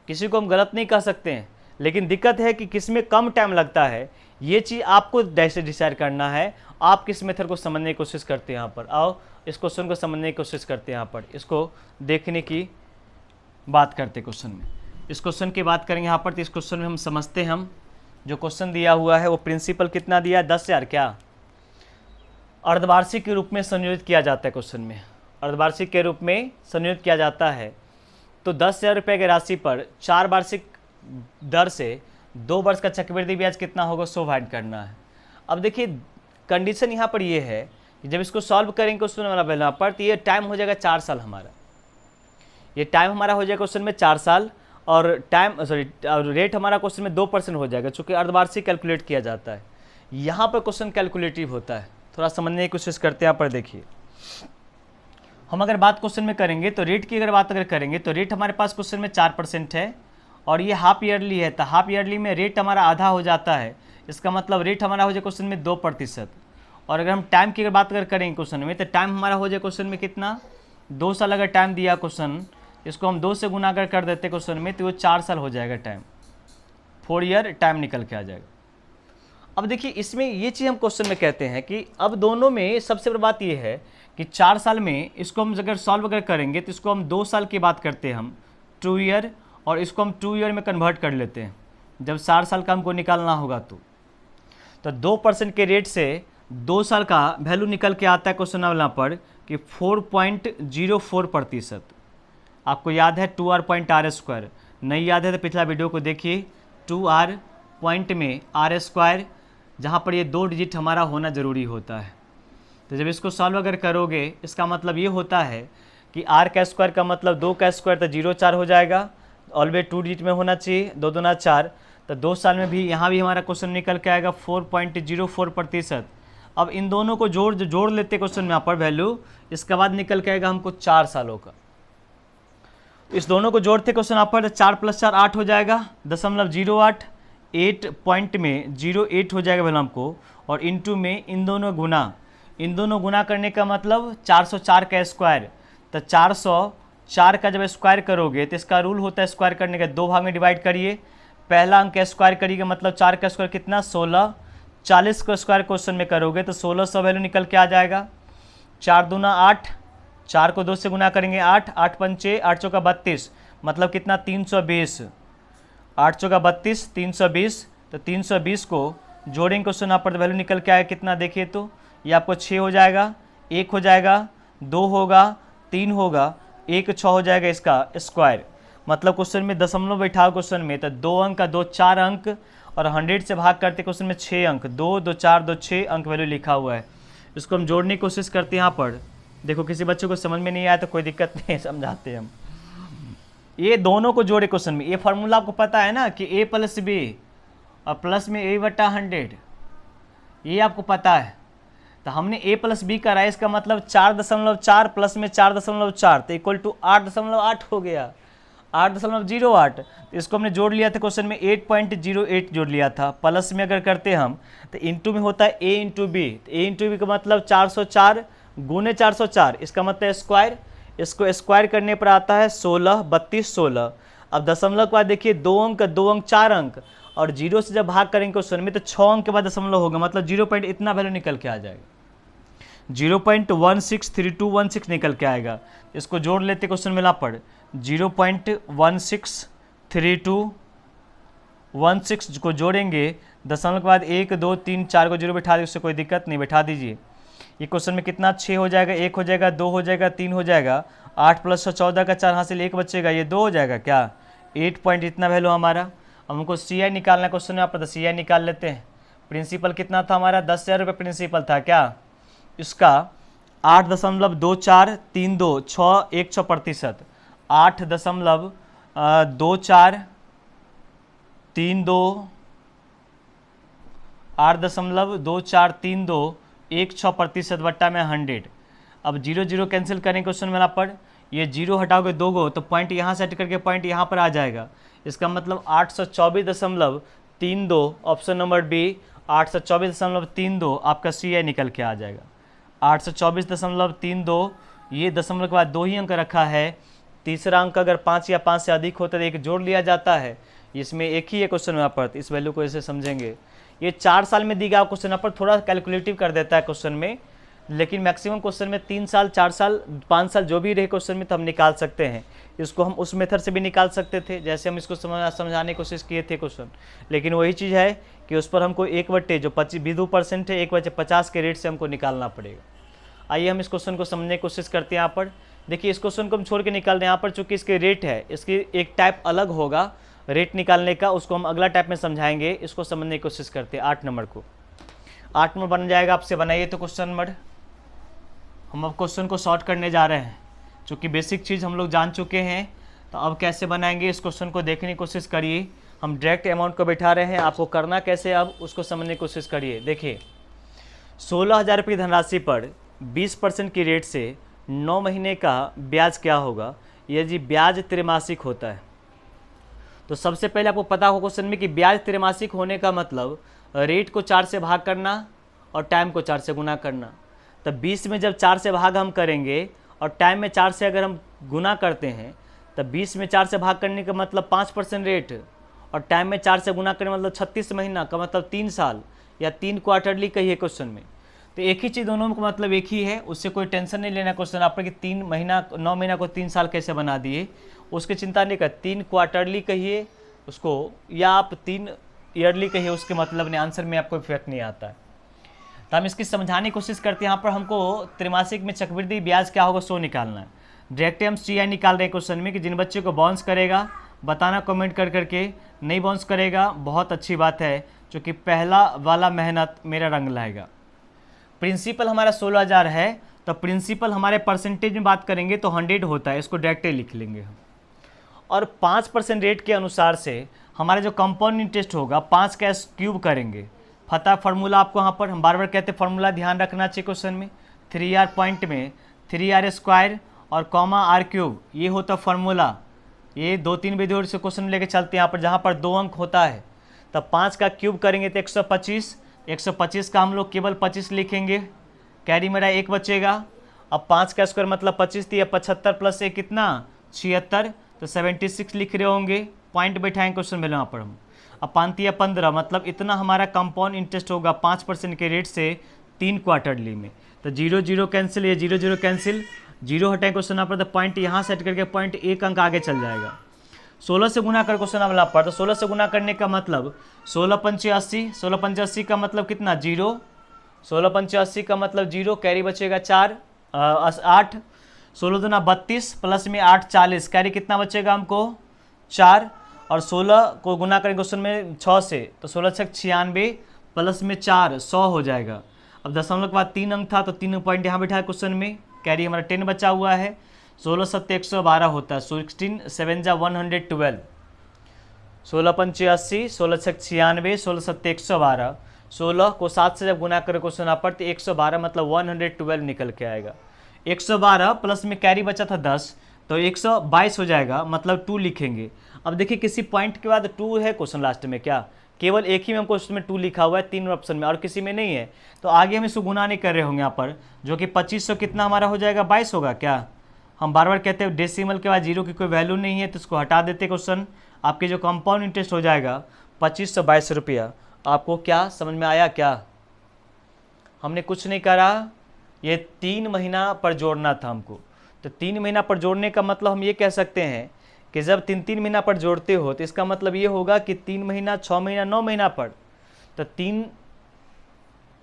किसी को हम गलत नहीं कह सकते हैं। लेकिन दिक्कत है कि किस में कम टाइम लगता है, ये चीज़ आपको डिसाइड करना है। आप किस मेथड को समझने की कोशिश करते हैं। यहाँ पर आओ इस क्वेश्चन को समझने की कोशिश करते हैं, यहाँ पर इसको देखने की बात करते क्वेश्चन में। इस क्वेश्चन की बात करेंगे यहाँ पर, तो इस क्वेश्चन में हम समझते हैं, हम जो क्वेश्चन दिया हुआ है वो प्रिंसिपल कितना दिया है, 10,000 क्या अर्धवार्षिक के रूप में संयोजित किया जाता है। क्वेश्चन में अर्धवार्षिक के रूप में संयोजित किया जाता है, तो 10,000 रुपये की राशि पर 4 वार्षिक दर से 2 वर्ष का चक्रवृद्धि ब्याज कितना होगा, 100 फाइंड करना है। अब देखिए कंडीशन यहाँ पर ये है कि जब इसको सॉल्व करेंगे क्वेश्चन वाला पहला पर, तो ये टाइम हो जाएगा 4 साल हमारा, ये टाइम हमारा हो जाएगा क्वेश्चन में 4 साल, और रेट हमारा क्वेश्चन में 2% हो जाएगा, चूँकि अर्धवार्षिक कैलकुलेट किया जाता है। यहाँ पर क्वेश्चन कैलकुलेटिव होता है, थोड़ा समझने की कोशिश करते हैं। यहाँ पर देखिए हम अगर बात क्वेश्चन में करेंगे, तो रेट की अगर बात करेंगे, तो रेट हमारे पास क्वेश्चन में 4% है, और ये हाफ ईयरली है, तो हाफ ईयरली में रेट हमारा आधा हो जाता है। इसका मतलब रेट हमारा हो जाए क्वेश्चन में 2%। और अगर हम टाइम की अगर बात करेंगे क्वेश्चन में, तो टाइम हमारा हो जाए क्वेश्चन में कितना, 2 साल अगर टाइम दिया क्वेश्चन, इसको हम 2 से गुना अगर कर देते क्वेश्चन में, तो वो 4 साल हो जाएगा टाइम, 4 ईयर टाइम निकल के आ जाएगा। अब देखिए इसमें ये चीज़ हम क्वेश्चन में कहते हैं कि अब दोनों में सबसे बड़ी बात ये है कि 4 साल में इसको हम अगर सॉल्व अगर करेंगे, तो इसको हम 2 साल की बात करते हैं हम, 2 ईयर, और इसको हम 2 ईयर में कन्वर्ट कर लेते हैं जब 4 साल का हमको निकालना होगा। तो 2% के रेट से 2 साल का वैल्यू निकल के आता है क्वेश्चन वाला पर कि 4.04%। आपको याद है 2r.r², नहीं याद है तो पिछला वीडियो को देखिए, 2r पॉइंट में r², जहाँ पर ये 2 डिजिट हमारा होना ज़रूरी होता है। तो जब इसको सॉल्व अगर करोगे, इसका मतलब ये होता है कि r का स्क्वायर का मतलब 2 का स्क्वायर, तो 0 4 हो जाएगा, ऑलवेज 2 डिजिट में होना चाहिए, 2 दूना 4, तो 2 साल में भी यहाँ भी हमारा क्वेश्चन निकल के आएगा 4.04%। अब इन दोनों को जोड़ लेते क्वेश्चन में यहाँ पर वैल्यू, इसके बाद निकल के आएगा हमको 4 सालों का। इस दोनों को जोड़ते क्वेश्चन यहाँ पर, 4 + 4 8 हो जाएगा, 0.08, 8 पॉइंट में 0.8 हो जाएगा वैल्यू हमको, और इंटू में इन दोनों गुना करने का मतलब 404 का स्क्वायर, तो 404 का जब स्क्वायर करोगे तो इसका रूल होता है स्क्वायर करने का, 2 भाग में डिवाइड करिए, पहला अंक स्क्वायर करिए मतलब 4 का स्क्वायर कितना 16, 40 का स्क्वायर क्वेश्चन में करोगे तो 1600 वैल्यू निकल के आ जाएगा। 4 दूना 8, 4 को 2 से गुना करेंगे 8, 8 पंचे 8 चौका 32, मतलब कितना 320, 8 चौका 32, 320, तो 320 को जोड़ेंगे क्वेश्चन यहाँ पर, तो वैल्यू निकल के आएगा कितना, देखिए तो ये आपको 6 हो जाएगा, 1 हो जाएगा, 2 होगा, 3 होगा, 1 6 हो जाएगा इसका स्क्वायर। मतलब क्वेश्चन में दशमलव बैठा क्वेश्चन में, तो 2 अंक का 2 4 अंक, और 100 से भाग करते क्वेश्चन में 6 अंक, 2 2 4 2 6 अंक वैल्यू लिखा हुआ है। इसको हम जोड़ने की कोशिश करते हैं यहाँ पर। देखो किसी बच्चे को समझ में नहीं आया तो कोई दिक्कत नहीं है, समझाते हैं हम। ये दोनों को जोड़े क्वेश्चन में, ये फार्मूला आपको पता है ना कि a प्लस बी और प्लस में a बटा 100, ये आपको पता है। तो हमने a प्लस बी करा है, इसका मतलब 4.4 प्लस में 4.4 तो इक्वल टू 8.8 हो गया, 8.08। तो इसको हमने जोड़ लिया था क्वेश्चन में, 8.08 जोड़ लिया था। प्लस में अगर करते हम तो इंटू में होता है a इंटू बी, तो a इंटू बी का मतलब 404 गुने 404, इसका मतलब स्क्वायर। इसको स्क्वायर करने पर आता है 16 32 16। अब दशमलव के बाद देखिए 2 अंक 4 अंक, और 0 से जब भाग करेंगे क्वेश्चन में तो 6 अंक के बाद दशमलव होगा, मतलब 0 पॉइंट इतना वैल्यू निकल के आ जाएगा, 0.163216 निकल के आएगा। इसको जोड़ लेते क्वेश्चन में ला पड़, 0.163216 को जोड़ेंगे, दशमलव के बाद 1 2 3 4 को 0 बैठा दीजिए, उससे कोई दिक्कत नहीं, बैठा दीजिए। ये क्वेश्चन में कितना 6 हो जाएगा, 1 हो जाएगा, 2 हो जाएगा, 3 हो जाएगा, 8 प्लस 6 14 का 4 हासिल 1 बचेगा, ये 2 हो जाएगा क्या, 8 पॉइंट इतना वैल्यू हमारा। अब हमको सी निकालना क्वेश्चन में, आप पता सी निकाल लेते हैं। प्रिंसिपल कितना था हमारा, 10,000 रुपये प्रिंसिपल था क्या, इसका 8.2432 6% 8.2432 8.2432 16% बट्टा में 100। अब 0 0 कैंसिल करें क्वेश्चन में पर, ये 0 हटाओगे 2 गो तो पॉइंट यहाँ सेट करके पॉइंट यहाँ पर आ जाएगा। इसका मतलब 824.32, ऑप्शन नंबर बी 824.32 आपका सी निकल के आ जाएगा। 824.32, ये दशमलव के बाद 2 ही अंक रखा है, तीसरा अंक अगर 5 या 5 से अधिक होता है तो एक जोड़ लिया जाता है, इसमें एक ही है क्वेश्चन यहाँ पर, इस वैल्यू को ऐसे समझेंगे। ये 4 साल में दी गया क्वेश्चन यहाँ पर, थोड़ा कैलकुलेटिव कर देता है क्वेश्चन में, लेकिन मैक्सिमम क्वेश्चन में 3 साल 4 साल 5 साल जो भी रहे क्वेश्चन में तो हम निकाल सकते हैं। इसको हम उस मेथड से भी निकाल सकते थे जैसे हम इसको समझाने की कोशिश किए थे क्वेश्चन, लेकिन वही चीज़ है कि उस पर हमको 1/, जो 22% है, 1/50 के रेट से हमको निकालना पड़ेगा। आइए हम इस क्वेश्चन को समझने की कोशिश करते हैं। यहाँ पर देखिए, इस क्वेश्चन को हम छोड़ के निकाल रहे हैं यहाँ पर, चूँकि इसके रेट है, इसकी एक टाइप अलग होगा रेट निकालने का, उसको हम अगला टाइप में समझाएंगे। इसको समझने की कोशिश करते हैं। 8 नंबर को, 8 नंबर बन जाएगा, आपसे बनाइए तो क्वेश्चन नंबर। हम अब क्वेश्चन को सॉर्ट करने जा रहे हैं, चूँकि बेसिक चीज़ हम लोग जान चुके हैं, तो अब कैसे बनाएंगे इस क्वेश्चन को देखने की कोशिश करिए। हम डायरेक्ट अमाउंट को बैठा रहे हैं, आपको करना कैसे अब उसको समझने की कोशिश करिए। देखिए, 16,000 रुपये की धनराशि पर 20% की रेट से 9 महीने का ब्याज क्या होगा, यदि ब्याज त्रैमासिक होता है। तो सबसे पहले आपको पता हो क्वेश्चन में कि ब्याज त्रैमासिक होने का मतलब रेट को 4 से भाग करना और टाइम को 4 से गुना करना। तो 20 में जब 4 से भाग हम करेंगे और टाइम में 4 से अगर हम गुना करते हैं, तो 20 में 4 से भाग करने का मतलब 5% रेट, और टाइम में 4 से गुना करने मतलब 36 महीना का मतलब 3 साल या 3 क्वार्टरली कहिए क्वेश्चन में। तो एक ही चीज़ दोनों का मतलब एक ही है, उससे कोई टेंशन नहीं लेना क्वेश्चन आप कि 3 महीना 9 महीना को 3 साल कैसे बना दिए, उसकी चिंता नहीं कर। 3 क्वार्टरली कहिए उसको, या आप 3 ईयरली कहिए, उसके मतलब ने आंसर में आपको इफेक्ट नहीं आता है। तो हम इसकी समझाने की कोशिश करते हैं। यहाँ पर हमको त्रैमासिक में चक्रवृद्धि ब्याज क्या होगा सो निकालना है। डायरेक्ट हम सी निकाल रहे हैं क्वेश्चन में कि जिन बच्चे को बाउंस करेगा बताना कमेंट कर करके, नहीं बाउंस करेगा बहुत अच्छी बात है, क्योंकि पहला वाला मेहनत मेरा रंग लाएगा। प्रिंसिपल हमारा 16,000 है, तो प्रिंसिपल हमारे परसेंटेज में बात करेंगे तो 100 होता है, इसको डायरेक्ट लिख लेंगे हम। और 5% रेट के अनुसार से हमारा जो कंपाउंड इंटरेस्ट होगा 5 का क्यूब करेंगे। फटा फार्मूला आपको यहाँ पर हम बार बार कहते हैं, फार्मूला ध्यान रखना चाहिए क्वेश्चन में। 3r पॉइंट में 3r स्क्वायर और कॉमा r क्यूब, ये होता फार्मूला। ये 2-3 विधियों से क्वेश्चन लेके चलते हैं। यहाँ पर जहाँ पर 2 अंक होता है तब 5 का क्यूब करेंगे तो 125, 125 का हम लोग केवल 25 लिखेंगे, कैरी मेरा 1 बचेगा। अब 5 का स्क्वायर मतलब 25 थी, 75 प्लस 1 कितना 76, तो 76 लिख रहे होंगे, पॉइंट बैठाएंगे क्वेश्चन में यहाँ पर हम। अब 5 या 15 मतलब इतना हमारा कंपाउंड इंटरेस्ट होगा 5% के रेट से 3 क्वार्टरली में। तो 0 0 कैंसिल, ये 0 0 कैंसिल, 0 हटाएं क्वेश्चन यहाँ पर, तो पॉइंट यहाँ सेट करके पॉइंट 1 अंक आगे चल जाएगा। 16 से गुना कर क्वेश्चन वाला पर, तो 16 से गुना करने का मतलब 16 पंचे 80, 16 पंचे 80 का मतलब कितना 0, 16 पंचे 80 का मतलब 0, कैरी बचेगा 4 8, 16 दूना 32 प्लस में 8 40, कैरी कितना बचेगा हमको 4, और 16 को गुना करेंगे क्वेश्चन में 6 से, तो 16 छक 96 प्लस में 4 100 हो जाएगा। अब दशमलव के बाद 3 अंक था तो 3 पॉइंट यहाँ बैठा है क्वेश्चन में, कैरी हमारा 10 बचा हुआ है, 16 7 112 होता है, 16 7 जा 112, 16 पंचे 80, 16 छक 96, 16 7 112, 16 को 7 से जब गुना करें क्वेश्चन यहाँ पर तो 112 मतलब 112 निकल के आएगा। 112 प्लस में कैरी बचा था 10 तो 122 हो जाएगा, मतलब 2 लिखेंगे। अब देखिए किसी पॉइंट के बाद 2 है क्वेश्चन लास्ट में, क्या केवल एक ही में क्वेश्चन में 2 लिखा हुआ है 3 ऑप्शन में और किसी में नहीं है, तो आगे हम इसको गुना नहीं कर रहे होंगे यहाँ पर, जो कि 2500 कितना हमारा हो जाएगा 22 होगा। क्या हम बार बार कहते हैं डेसिमल के बाद 0 की कोई वैल्यू नहीं है तो इसको हटा देते क्वेश्चन, आपके जो कंपाउंड इंटरेस्ट हो जाएगा 2522 रुपया। आपको क्या समझ में आया? क्या हमने कुछ नहीं करा, ये 3 महीना पर जोड़ना था हमको, तो 3 महीना पर जोड़ने का मतलब हम ये कह सकते हैं कि जब 3 महीना पर जोड़ते हो तो इसका मतलब ये होगा कि 3 महीना 6 महीना 9 महीना पर, तो 3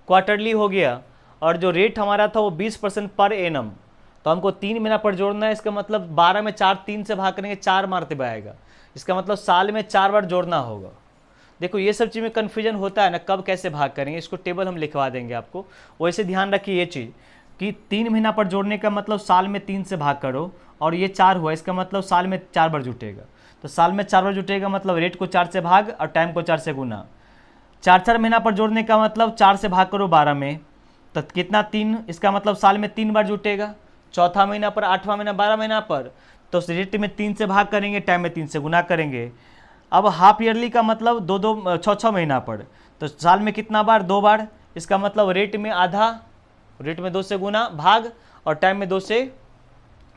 क्वार्टरली हो गया, और जो रेट हमारा था वो 20% पर एनम, तो हमको 3 महीना पर जोड़ना है, इसका मतलब 12 में 4 3 से भाग करेंगे 4 मारते आएगा, इसका मतलब साल में 4 बार जोड़ना होगा। देखो ये सब चीज़ में कन्फ्यूजन होता है ना, कब कैसे भाग करेंगे, इसको टेबल हम लिखवा देंगे आपको, वैसे ध्यान रखिए ये चीज़ कि 3 महीना पर जोड़ने का मतलब साल में 3 से भाग करो, और ये 4 हुआ, इसका मतलब साल में 4 बार जुटेगा, तो साल में 4 बार जुटेगा मतलब रेट को 4 से भाग और टाइम को 4 से गुना। 4 महीना पर जोड़ने का मतलब 4 से भाग करो 12 में, तो कितना 3, इसका मतलब साल में 3 बार जुटेगा। चौथा महीना पर, 8वां महीना, 12 महीना पर, तो उस रेट में 3 से भाग करेंगे, टाइम में 3 से गुना करेंगे। अब हाफ ईयरली का मतलब 2 6 महीना पर, तो साल में कितना बार 2 बार, इसका मतलब रेट में आधा, रेट में 2 से गुना भाग और टाइम में 2 से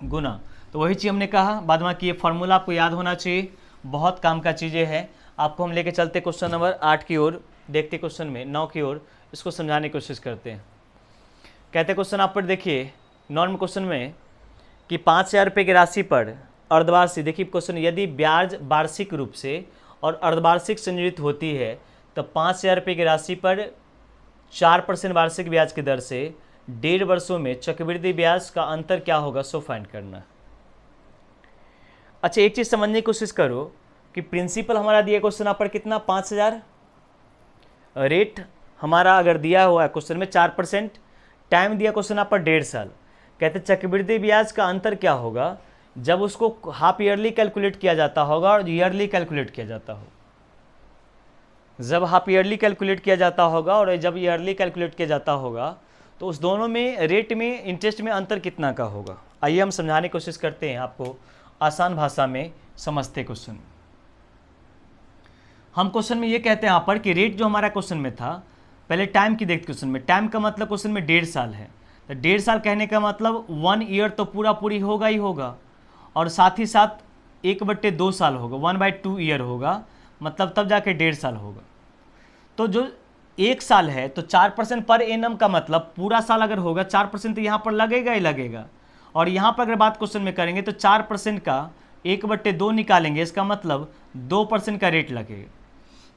गुना। तो वही चीज़ हमने कहा, बाद में कि ये फार्मूला आपको याद होना चाहिए, बहुत काम का चीज़ें हैं। आपको हम लेके चलते क्वेश्चन नंबर 8 की ओर, देखते क्वेश्चन में 9 की ओर, इसको समझाने की कोशिश करते हैं। कहते क्वेश्चन आप पर देखिए नॉर्म क्वेश्चन में कि 5000 रुपये की राशि पर अर्धवार्षिक, देखिए क्वेश्चन, यदि ब्याज वार्षिक रूप से और अर्धवार्षिक संयोजित होती है तो 5000 रुपये की राशि पर 4% वार्षिक ब्याज की दर से 1.5 वर्षों में चक्रवृद्धि ब्याज का अंतर क्या होगा, सो फाइंड करना। अच्छा एक चीज़ समझने की कोशिश करो कि प्रिंसिपल हमारा दिया क्वेश्चन आप पर कितना 5000, रेट हमारा अगर दिया हुआ है क्वेश्चन में 4%, टाइम दिया क्वेश्चन आप पर 1.5 साल। कहते चक्रवृद्धि ब्याज का अंतर क्या होगा जब उसको हाफ ईयरली कैलकुलेट किया जाता होगा और ईयरली कैलकुलेट किया जाता हो। जब हाफ ईयरली कैलकुलेट किया जाता होगा और जब ईयरली कैलकुलेट किया जाता होगा तो उस दोनों में रेट में, इंटरेस्ट में अंतर कितना का होगा। आइए हम समझाने की कोशिश करते हैं, आपको आसान भाषा में समझते क्वेश्चन। हम क्वेश्चन में ये कहते हैं यहाँ पर कि रेट जो हमारा क्वेश्चन में था, पहले टाइम की देखते क्वेश्चन में, टाइम का मतलब क्वेश्चन में 1.5 साल है, तो 1.5 साल कहने का मतलब 1 ईयर तो पूरी होगा ही होगा, और साथ ही साथ 1/2 साल होगा, 1/2 ईयर होगा, मतलब तब जाके 1.5 साल होगा। तो जो 1 साल है तो 4% पर एनम का मतलब पूरा साल अगर होगा 4% तो यहाँ पर लगेगा ही लगेगा, और यहाँ पर अगर बात क्वेश्चन में करेंगे तो 4% का 1/2 निकालेंगे, इसका मतलब 2% का रेट लगेगा।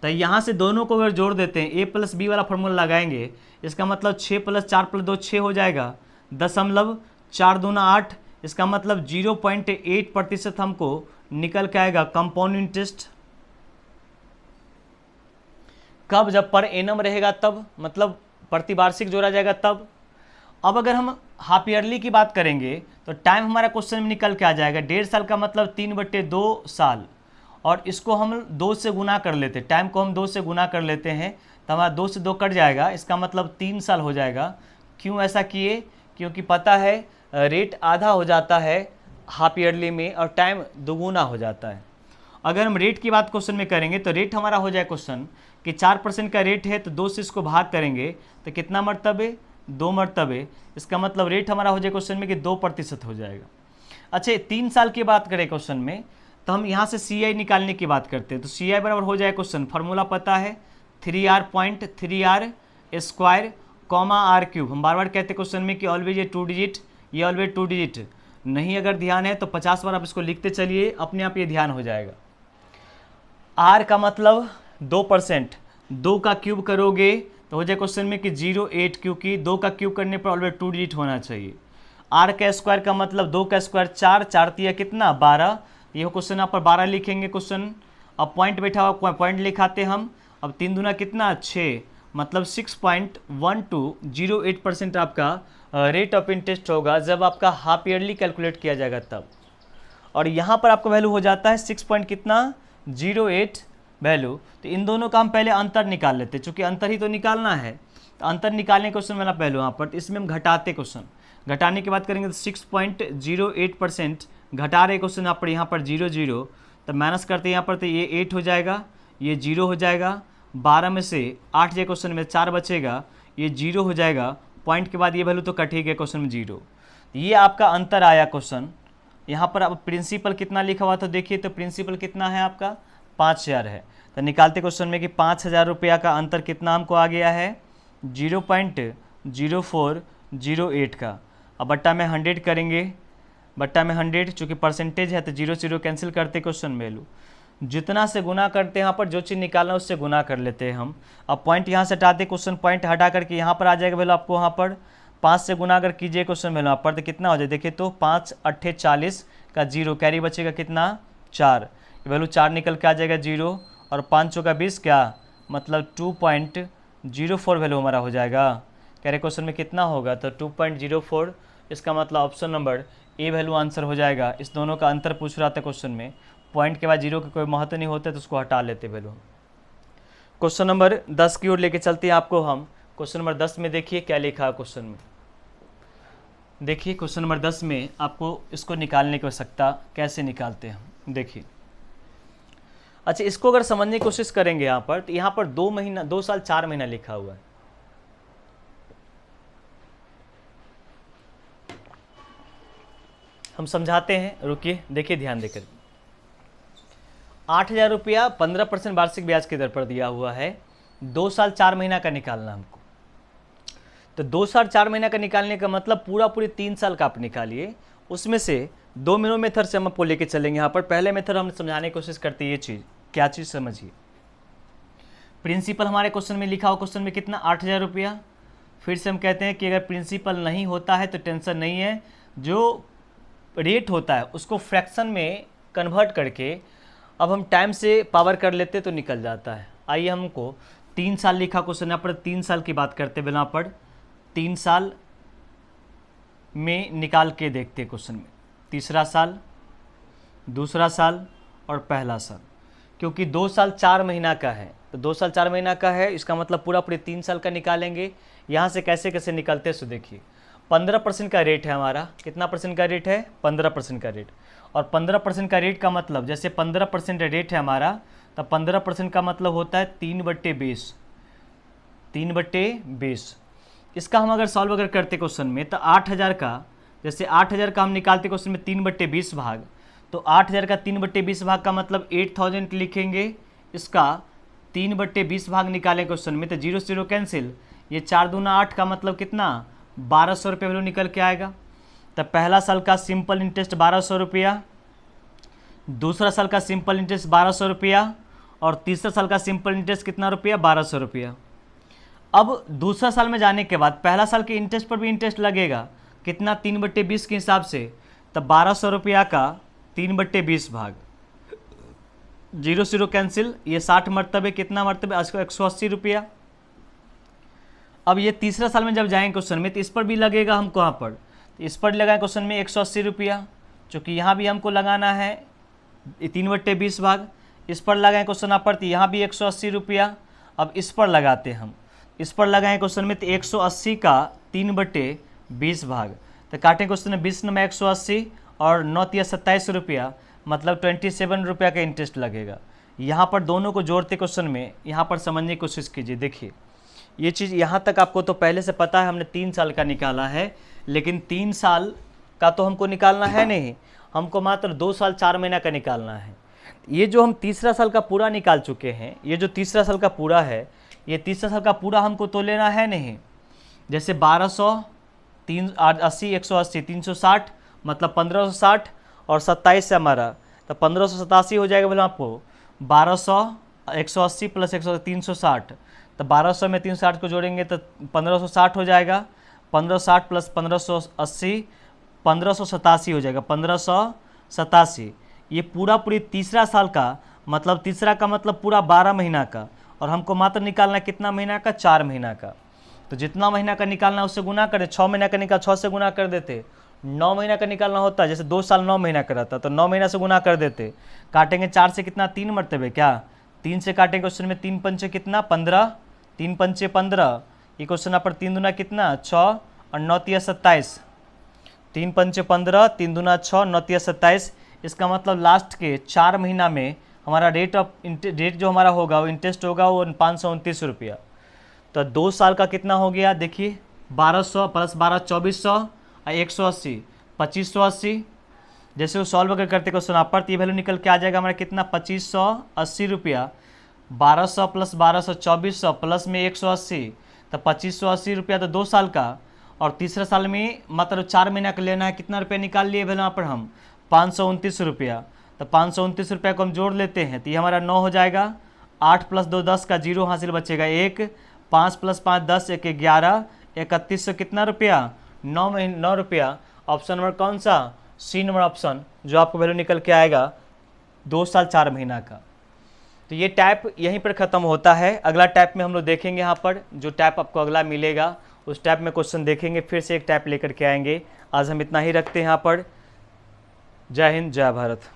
तो यहाँ से दोनों को अगर जोड़ देते हैं, a + b वाला फॉर्मूला लगाएंगे, इसका मतलब 6 + 4 + 2 6 हो जाएगा, 0.4 दूना 8, इसका मतलब 0.8% हमको निकल के आएगा कंपाउंड इंटरेस्ट। कब? जब पर एनम रहेगा तब, मतलब प्रतिवार्षिक जोड़ा जाएगा तब। अब अगर हम हाफ ईयरली की बात करेंगे तो टाइम हमारा क्वेश्चन में निकल के आ जाएगा 1.5 साल का मतलब 3/2 साल, और इसको हम 2 से गुना कर लेते, टाइम को हम 2 से गुना कर लेते हैं तो हमारा 2 से 2 कट जाएगा, इसका मतलब 3 साल हो जाएगा। क्यों ऐसा किए? क्योंकि पता है रेट आधा हो जाता है हाफ ईयरली में और टाइम दुगुना हो जाता है। अगर हम रेट की बात क्वेश्चन में करेंगे तो रेट हमारा हो जाए क्वेश्चन कि 4% का रेट है तो 2 से इसको भाग करेंगे तो कितना मरतबे, 2 मरतबे, इसका मतलब रेट हमारा हो जाए क्वेश्चन में कि 2% हो जाएगा। अच्छा 3 साल की बात करें क्वेश्चन में तो हम यहाँ से CI निकालने की बात करते हैं, तो CI बराबर हो जाए क्वेश्चन, फार्मूला पता है 3R.3R स्क्वायर R3। हम बार बार कहते हैं क्वेश्चन में कि ऑलवेज ये 2 डिजिट, ये ऑलवेज 2 डिजिट नहीं, अगर ध्यान है तो 50 बार आप इसको लिखते चलिए, अपने आप ये ध्यान हो जाएगा। आर का मतलब 2%, 2 का क्यूब करोगे तो हो जाए क्वेश्चन में कि 0.8, क्योंकि 2 का क्यूब करने पर ऑलरेडी 2 डिजिट होना चाहिए। आर का स्क्वायर का मतलब 2 का स्क्वायर 4, 4 तिया कितना 12, ये क्वेश्चन यहाँ पर 12 लिखेंगे क्वेश्चन। अब पॉइंट बैठा हुआ पॉइंट लिखाते हम। अब 3 दूना कितना 6, मतलब 6.1208% आपका रेट ऑफ इंटरेस्ट होगा जब आपका हाफ ईयरली कैलकुलेट किया जाएगा तब। और यहाँ पर आपका वैल्यू हो जाता है 6 पॉइंट कितना 08 वैल्यू। तो इन दोनों का हम पहले अंतर निकाल लेते हैं, चूँकि अंतर ही तो निकालना है। तो अंतर निकालने क्वेश्चन वाला पहले यहाँ पर, तो इसमें हम घटाते क्वेश्चन, घटाने की बात करेंगे तो 6.08% घटा रहे क्वेश्चन यहाँ पर 0 तो माइनस करते हैं यहाँ पर, तो ये 8 हो जाएगा, ये 0 हो जाएगा, 12 में से 8 जाए क्वेश्चन में 4 बचेगा, ये 0 हो जाएगा, पॉइंट के बाद ये वैल्यू तो कट ही गया क्वेश्चन में 0। ये आपका अंतर आया क्वेश्चन। यहाँ पर अब प्रिंसिपल कितना लिखा हुआ तो देखिए, तो प्रिंसिपल कितना है आपका 5000 है। तो निकालते क्वेश्चन में कि 5000 रुपया का अंतर कितना हमको आ गया है 0.0408 का। अब बट्टा में 100 करेंगे, बट्टा में 100, चूँकि परसेंटेज है तो 0 कैंसिल करते क्वेश्चन वैल्यू, जितना से गुना करते हैं यहाँ पर जो चीज़ निकालना है उससे गुना कर लेते हैं हम। अब पॉइंट यहाँ से हटाते क्वेश्चन, पॉइंट हटा करके यहाँ पर आ जाएगा वैल्यू आपको, यहाँ पर 5 से गुना अगर कीजिए क्वेश्चन वैल्यू यहाँ पर तो कितना हो जाए देखिए, तो 5 8 40 का 0 कैरी बचेगा कितना 4, वैल्यू 4 निकल के आ जाएगा 0, और 5 चौका 20 क्या मतलब 2.04 वैल्यू हमारा हो जाएगा। कह रहे क्वेश्चन में कितना होगा तो 2.04, इसका मतलब option number A value answer हो जाएगा। इस दोनों का अंतर पूछ रहा था क्वेश्चन में, पॉइंट के बाद 0 का कोई महत्व नहीं होता तो उसको हटा लेते वैल्यू। क्वेश्चन नंबर 10 की ओर लेके चलते हैं आपको हम। क्वेश्चन नंबर 10 में देखिए क्या लिखा है क्वेश्चन में, देखिए क्वेश्चन नंबर 10 में आपको इसको निकालने की आवश्यकता, कैसे निकालते हैं हम देखिए। अच्छा, इसको अगर समझने की कोशिश करेंगे यहाँ पर, तो यहाँ पर 2 महीना 2 साल 4 महीना लिखा हुआ है। हम समझाते हैं, रुकिए देखिए ध्यान देकर। 8000 रुपया 15% वार्षिक ब्याज की दर पर दिया हुआ है, 2 साल 4 महीना का निकालना हमको। तो 2 साल 4 महीना का निकालने का मतलब पूरे 3 साल का आप निकालिए। उसमें से 2 मिनो मेथड से हम आपको लेके चलेंगे। यहाँ पर पहले मेथड हम समझाने की कोशिश करते हैं, ये चीज़ क्या चीज़ समझिए। प्रिंसिपल हमारे क्वेश्चन में लिखा हो, क्वेश्चन में कितना 8000 रुपया। फिर से हम कहते हैं कि अगर प्रिंसिपल नहीं होता है तो टेंशन नहीं है, जो रेट होता है उसको फ्रैक्शन में कन्वर्ट करके अब हम टाइम से पावर कर लेते तो निकल जाता है। आइए हमको 3 साल लिखा क्वेश्चन, यहाँ पर 3 साल की बात करते बिना पर 3 साल में निकाल के देखते क्वेश्चन में, तीसरा साल, दूसरा साल और पहला साल। क्योंकि 2 साल 4 महीना का है तो 2 साल 4 महीना का है, इसका मतलब पूरे 3 साल का निकालेंगे। यहाँ से कैसे कैसे निकलते हैं सो देखिए। 15% का रेट है हमारा, कितना परसेंट का रेट है 15% का रेट। और 15% का रेट का मतलब, जैसे 15% रेट है हमारा, तो 15% का मतलब होता है 3/20, 3/20। इसका हम अगर सॉल्व अगर करते क्वेश्चन में तो 8000 का, जैसे 8000 का हम निकालते क्वेश्चन में 3/20 भाग, तो 8000 का 3/20 भाग का मतलब 8000 लिखेंगे। इसका 3/20 भाग निकालें क्वेश्चन में तो 0 0 कैंसिल, ये 4 दूना 8 का मतलब कितना 1200 रुपये वैल्यू निकल के आएगा। तब पहला साल का सिंपल इंटरेस्ट 1200 रुपया, दूसरा साल का सिंपल इंटरेस्ट 1200 रुपया, और तीसरा साल का सिंपल इंटरेस्ट कितना रुपया 1200 रुपया। अब दूसरा साल में जाने के बाद पहला साल के इंटरेस्ट पर भी इंटरेस्ट लगेगा, कितना 3/20 के हिसाब से, तब 1200 रुपया का 3/20 भाग, 0 0 कैंसिल, ये 60 मरतबे, कितना मरतबे 180 रुपया। अब ये तीसरा साल में जब जाएंगे क्वेश्चन में तो इस पर भी लगेगा हमको, यहाँ पर तो इस पर लगाएं क्वेश्चन में 180 रुपया, चूँकि यहाँ भी हमको लगाना है 3/20 भाग, इस पर लगाएं क्वेश्चन यहाँ पर तो यहाँ भी 180 रुपया। अब इस पर लगाते हम, इस पर लगाएं क्वेश्चन में तो 180 का 3/20 भाग, तो काटें क्वेश्चन में 20 में 180 और 9 तिया 27 रुपया, मतलब 27 रुपया का इंटरेस्ट लगेगा। यहाँ पर दोनों को जोड़ते क्वेश्चन में, यहाँ पर समझने की कोशिश कीजिए। देखिए ये चीज़ यहाँ तक आपको तो पहले से पता है, हमने 3 साल का निकाला है, लेकिन 3 साल का तो हमको निकालना है नहीं, हमको मात्र 2 साल 4 महीना का निकालना है। ये जो हम तीसरा साल का पूरा निकाल चुके हैं, ये जो तीसरा साल का पूरा है, ये तीसरा साल का पूरा हमको तो लेना है नहीं। जैसे 1200, 380, 180, 360 मतलब 1560 और 27 से हमारा, तो 1587 हो जाएगा बोला आपको, 1200, 180 प्लस 100 360, तो 1200 में 360 को जोड़ेंगे तो 1560 हो जाएगा। 1560 प्लस 1580 1587 हो जाएगा, 1587। ये पूरी तीसरा साल का मतलब, तीसरा का मतलब पूरा 12 महीना का, और हमको मात्र निकालना है कितना महीना का, 4 महीना का। तो जितना महीना का निकालना है उससे गुना करें, 6 महीना का निकाल 6 से गुना कर देते। 9 महीना का निकालना होता है, जैसे 2 साल 9 महीना का रहता, तो 9 महीना से गुना कर देते। काटेंगे 4 से कितना, 3 मरतबे, क्या 3 से काटेंगे क्वेश्चन में, 3 पंचे कितना 15, 3 पंचे 15, ये क्वेश्चन पर 3 दूना कितना 6 और 9 तिया 27, 3 पंचे 15, 3 दूना 6, 9 तिया 27। इसका मतलब लास्ट के 4 महीना में हमारा रेट जो हमारा होगा वो इंटरेस्ट होगा वो 529 रुपया। तो 2 साल का कितना हो गया, देखिए 1200 प्लस 12 2400 और 180 2580। जैसे वो सॉल्व अगर करते क्वेश्चन आप पर, तो ये वैल्यू निकल के आ जाएगा हमारा कितना 2580 रुपया। 1200 प्लस 1200 2400 प्लस में 180, तो 2580 रुपया, तो 2 साल का। और तीसरे साल में मतलब 4 महीना का लेना है, कितना रुपया निकाल लिए वैल्यू यहाँ पर हम 529 रुपया। तो 529 रुपया को हम जोड़ लेते हैं, तो ये हमारा 9 हो जाएगा। 8 प्लस 2 10 का 0 हासिल बचेगा 1, 5 प्लस 5 10, 1 11, 3100 कितना रुपया 9 रुपया। ऑप्शन नंबर कौन सा, सी नंबर ऑप्शन, जो आपको वैल्यू निकल के आएगा 2 साल 4 महीना का। तो ये टैप यहीं पर ख़त्म होता है। अगला टैप में हम लोग देखेंगे, यहाँ पर जो टैप आपको अगला मिलेगा उस टैप में क्वेश्चन देखेंगे, फिर से एक टैप लेकर के आएंगे। आज हम इतना ही रखते हैं यहाँ पर। जय हिंद, जय भारत।